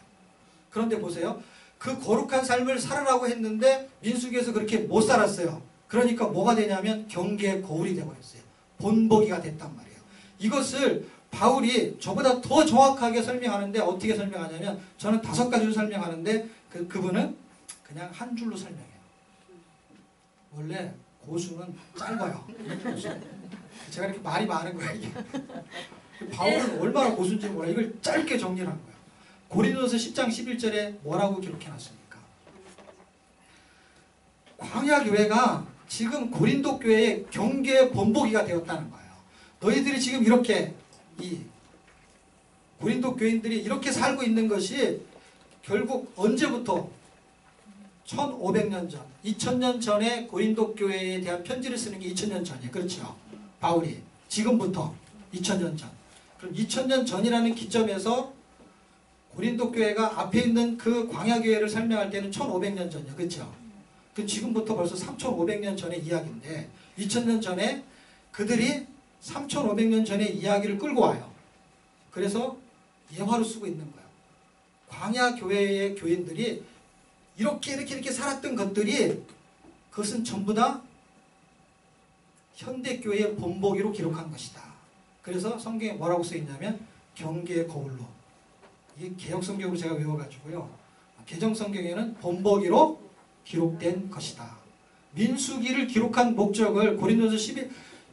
그런데 보세요. 그 거룩한 삶을 살으라고 했는데 민수기에서 그렇게 못 살았어요. 그러니까 뭐가 되냐면 경계의 거울이 되어버렸어요. 본보기가 됐단 말이에요. 이것을 바울이 저보다 더 정확하게 설명하는데 어떻게 설명하냐면 저는 5가지로 설명하는데 그분은 그냥 한 줄로 설명해요. 원래 고수는 짧아요. 제가 이렇게 말이 많은 거예요. 이게. 바울은 얼마나 고수인지 몰라. 이걸 짧게 정리를 한 거예요. 고린도서 10장 11절에 뭐라고 기록해놨습니까? 광야교회가 지금 고린도 교회의 경계의 본보기가 되었다는 거예요. 너희들이 지금 이렇게 이 고린도 교인들이 이렇게 살고 있는 것이 결국 언제부터 1500년 전, 2000년 전에 고린도 교회에 대한 편지를 쓰는 게 2000년 전이에요. 그렇죠? 바울이 지금부터 2000년 전. 그럼 2000년 전이라는 기점에서 고린도 교회가 앞에 있는 그 광야 교회를 설명할 때는 1500년 전이에요. 그렇죠? 그 지금부터 벌써 3500년 전의 이야기인데 2000년 전에 그들이 3500년 전의 이야기를 끌고 와요. 그래서 예화로 쓰고 있는 거예요. 광야 교회의 교인들이 이렇게 살았던 것들이 그것은 전부 다 현대 교회의 본보기로 기록한 것이다. 그래서 성경에 뭐라고 써 있냐면 경계의 거울로. 이게 개역 성경으로 제가 외워가지고요. 개정 성경에는 본보기로 기록된 것이다. 민수기를 기록한 목적을 고린도서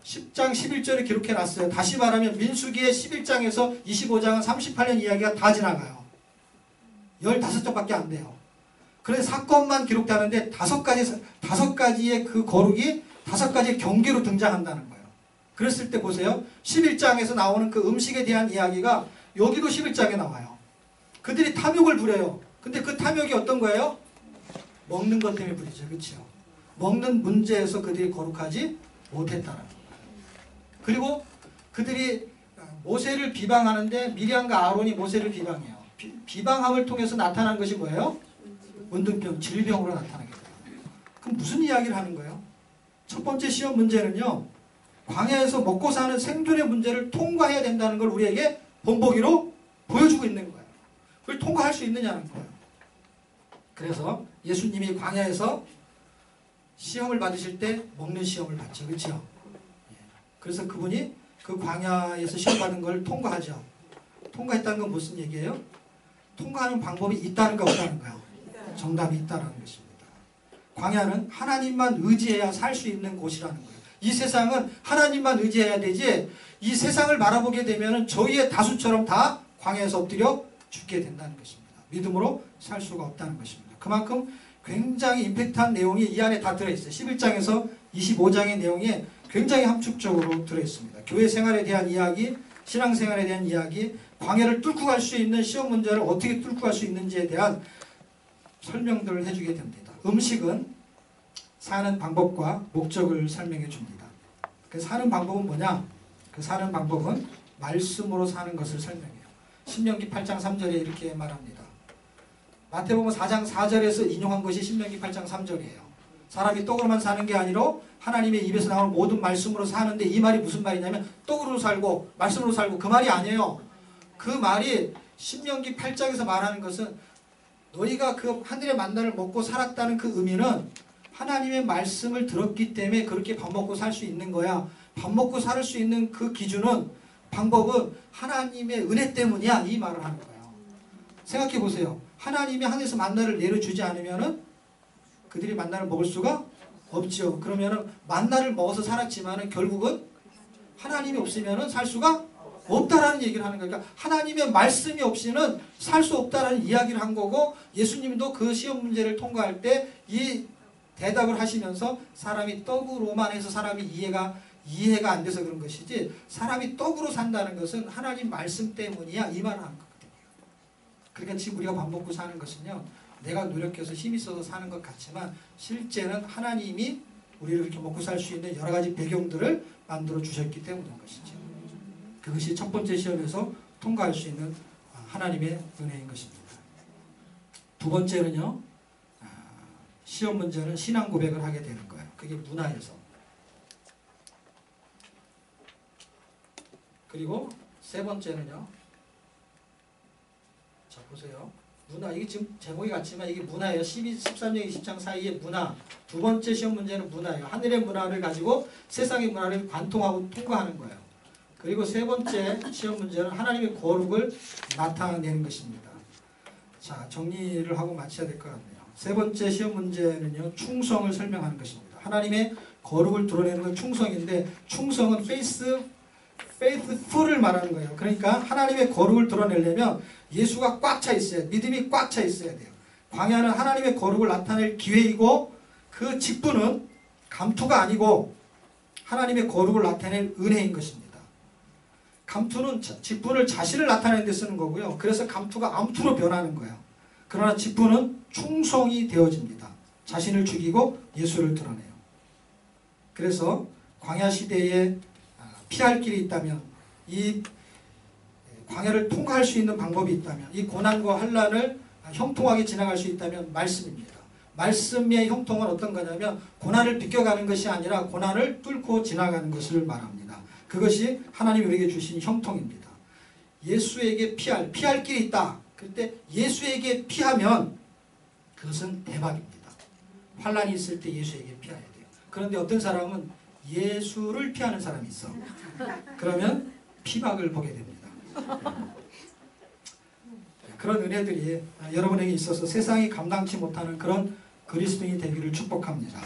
10장 11절에 기록해놨어요. 다시 말하면 민수기의 11장에서 25장은 38년 이야기가 다 지나가요. 15장밖에 안 돼요. 그래서 사건만 기록되는데 5가지의 그 거룩이 5가지의 경계로 등장한다는 거예요. 그랬을 때 보세요. 11장에서 나오는 그 음식에 대한 이야기가 여기도 11장에 나와요. 그들이 탐욕을 부려요. 근데 그 탐욕이 어떤 거예요? 먹는 것 때문에 부리죠. 그렇죠? 먹는 문제에서 그들이 거룩하지 못했다는 거예요. 그리고 그들이 모세를 비방하는데 미리암과 아론이 모세를 비방해요. 비방함을 통해서 나타난 것이 뭐예요? 문둥병, 질병으로 나타나게 돼요. 그럼 무슨 이야기를 하는 거예요? 첫 번째 시험 문제는요. 광야에서 먹고 사는 생존의 문제를 통과해야 된다는 걸 우리에게 본보기로 보여주고 있는 거예요. 그걸 통과할 수 있느냐는 거예요. 그래서 예수님이 광야에서 시험을 받으실 때 먹는 시험을 받죠. 그렇죠? 그래서 그분이 그 광야에서 시험 받은 걸 통과하죠. 통과했다는 건 무슨 얘기예요? 통과하는 방법이 있다는 거 없다는 거예요. 정답이 있다는 것입니다. 광야는 하나님만 의지해야 살 수 있는 곳이라는 거예요. 이 세상은 하나님만 의지해야 되지 이 세상을 바라보게 되면 저희의 다수처럼 다 광야에서 엎드려 죽게 된다는 것입니다. 믿음으로 살 수가 없다는 것입니다. 그만큼 굉장히 임팩트한 내용이 이 안에 다 들어있어요. 11장에서 25장의 내용에 굉장히 함축적으로 들어있습니다. 교회 생활에 대한 이야기, 신앙생활에 대한 이야기, 광야를 뚫고 갈 수 있는 시험 문제를 어떻게 뚫고 갈 수 있는지에 대한 설명들을 해주게 됩니다. 음식은 사는 방법과 목적을 설명해 줍니다. 그 사는 방법은 뭐냐? 그 사는 방법은 말씀으로 사는 것을 설명해요. 신명기 8장 3절에 이렇게 말합니다. 마태복음 4장 4절에서 인용한 것이 신명기 8장 3절이에요. 사람이 떡으로만 사는 게 아니라 하나님의 입에서 나오는 모든 말씀으로 사는데 이 말이 무슨 말이냐면 떡으로 살고 말씀으로 살고 그 말이 아니에요. 그 말이 신명기 8장에서 말하는 것은 너희가 그 하늘의 만나를 먹고 살았다는 그 의미는 하나님의 말씀을 들었기 때문에 그렇게 밥 먹고 살 수 있는 거야. 밥 먹고 살 수 있는 그 기준은 방법은 하나님의 은혜 때문이야. 이 말을 하는 거예요. 생각해 보세요. 하나님이 하늘에서 만나를 내려주지 않으면은 그들이 만나를 먹을 수가 없죠. 그러면은 만나를 먹어서 살았지만은 결국은 하나님이 없으면은 살 수가 없다라는 얘기를 하는 거예요. 그러니까 하나님의 말씀이 없이는 살 수 없다라는 이야기를 한 거고 예수님도 그 시험 문제를 통과할 때 이 대답을 하시면서 사람이 떡으로만 해서 사람이 이해가 안 돼서 그런 것이지 사람이 떡으로 산다는 것은 하나님 말씀 때문이야 이 말을 하는 거거든요. 그러니까 지금 우리가 밥 먹고 사는 것은요. 내가 노력해서 힘이 있어서 사는 것 같지만 실제는 하나님이 우리를 이렇게 먹고 살 수 있는 여러 가지 배경들을 만들어 주셨기 때문인 것이죠. 그것이 첫 번째 시험에서 통과할 수 있는 하나님의 은혜인 것입니다. 두 번째는요. 시험 문제는 신앙 고백을 하게 되는 거예요. 그게 문화에서. 그리고 세 번째는요. 자 보세요. 문화, 이게 지금 제목이 같지만 이게 문화예요. 13장 20장 사이의 문화. 두 번째 시험 문제는 문화예요. 하늘의 문화를 가지고 세상의 문화를 관통하고 통과하는 거예요. 그리고 세 번째 시험 문제는 하나님의 거룩을 나타내는 것입니다. 자, 정리를 하고 마쳐야 될 것 같네요. 세 번째 시험 문제는요, 충성을 설명하는 것입니다. 하나님의 거룩을 드러내는 건 충성인데, 충성은 faithful을 말하는 거예요. 그러니까 하나님의 거룩을 드러내려면 예수가 꽉 차 있어야, 믿음이 꽉 차 있어야 돼요. 광야는 하나님의 거룩을 나타낼 기회이고, 그 직분은 감투가 아니고 하나님의 거룩을 나타낼 은혜인 것입니다. 감투는 직분을 자신을 나타내는 데 쓰는 거고요. 그래서 감투가 암투로 변하는 거예요. 그러나 직분은 충성이 되어집니다. 자신을 죽이고 예수를 드러내요. 그래서 광야 시대에 피할 길이 있다면, 이 광야를 통과할 수 있는 방법이 있다면, 이 고난과 환난을 형통하게 지나갈 수 있다면 말씀입니다. 말씀의 형통은 어떤 거냐면 고난을 비껴가는 것이 아니라 고난을 뚫고 지나가는 것을 말합니다. 그것이 하나님이 우리에게 주신 형통입니다. 예수에게 피할 길이 있다. 그때 예수에게 피하면 그것은 대박입니다. 환난이 있을 때 예수에게 피해야 돼요. 그런데 어떤 사람은 예수를 피하는 사람이 있어. 그러면 피박을 보게 됩니다. 그런 은혜들이 여러분에게 있어서 세상이 감당치 못하는 그런 그리스도인이 되기를 축복합니다.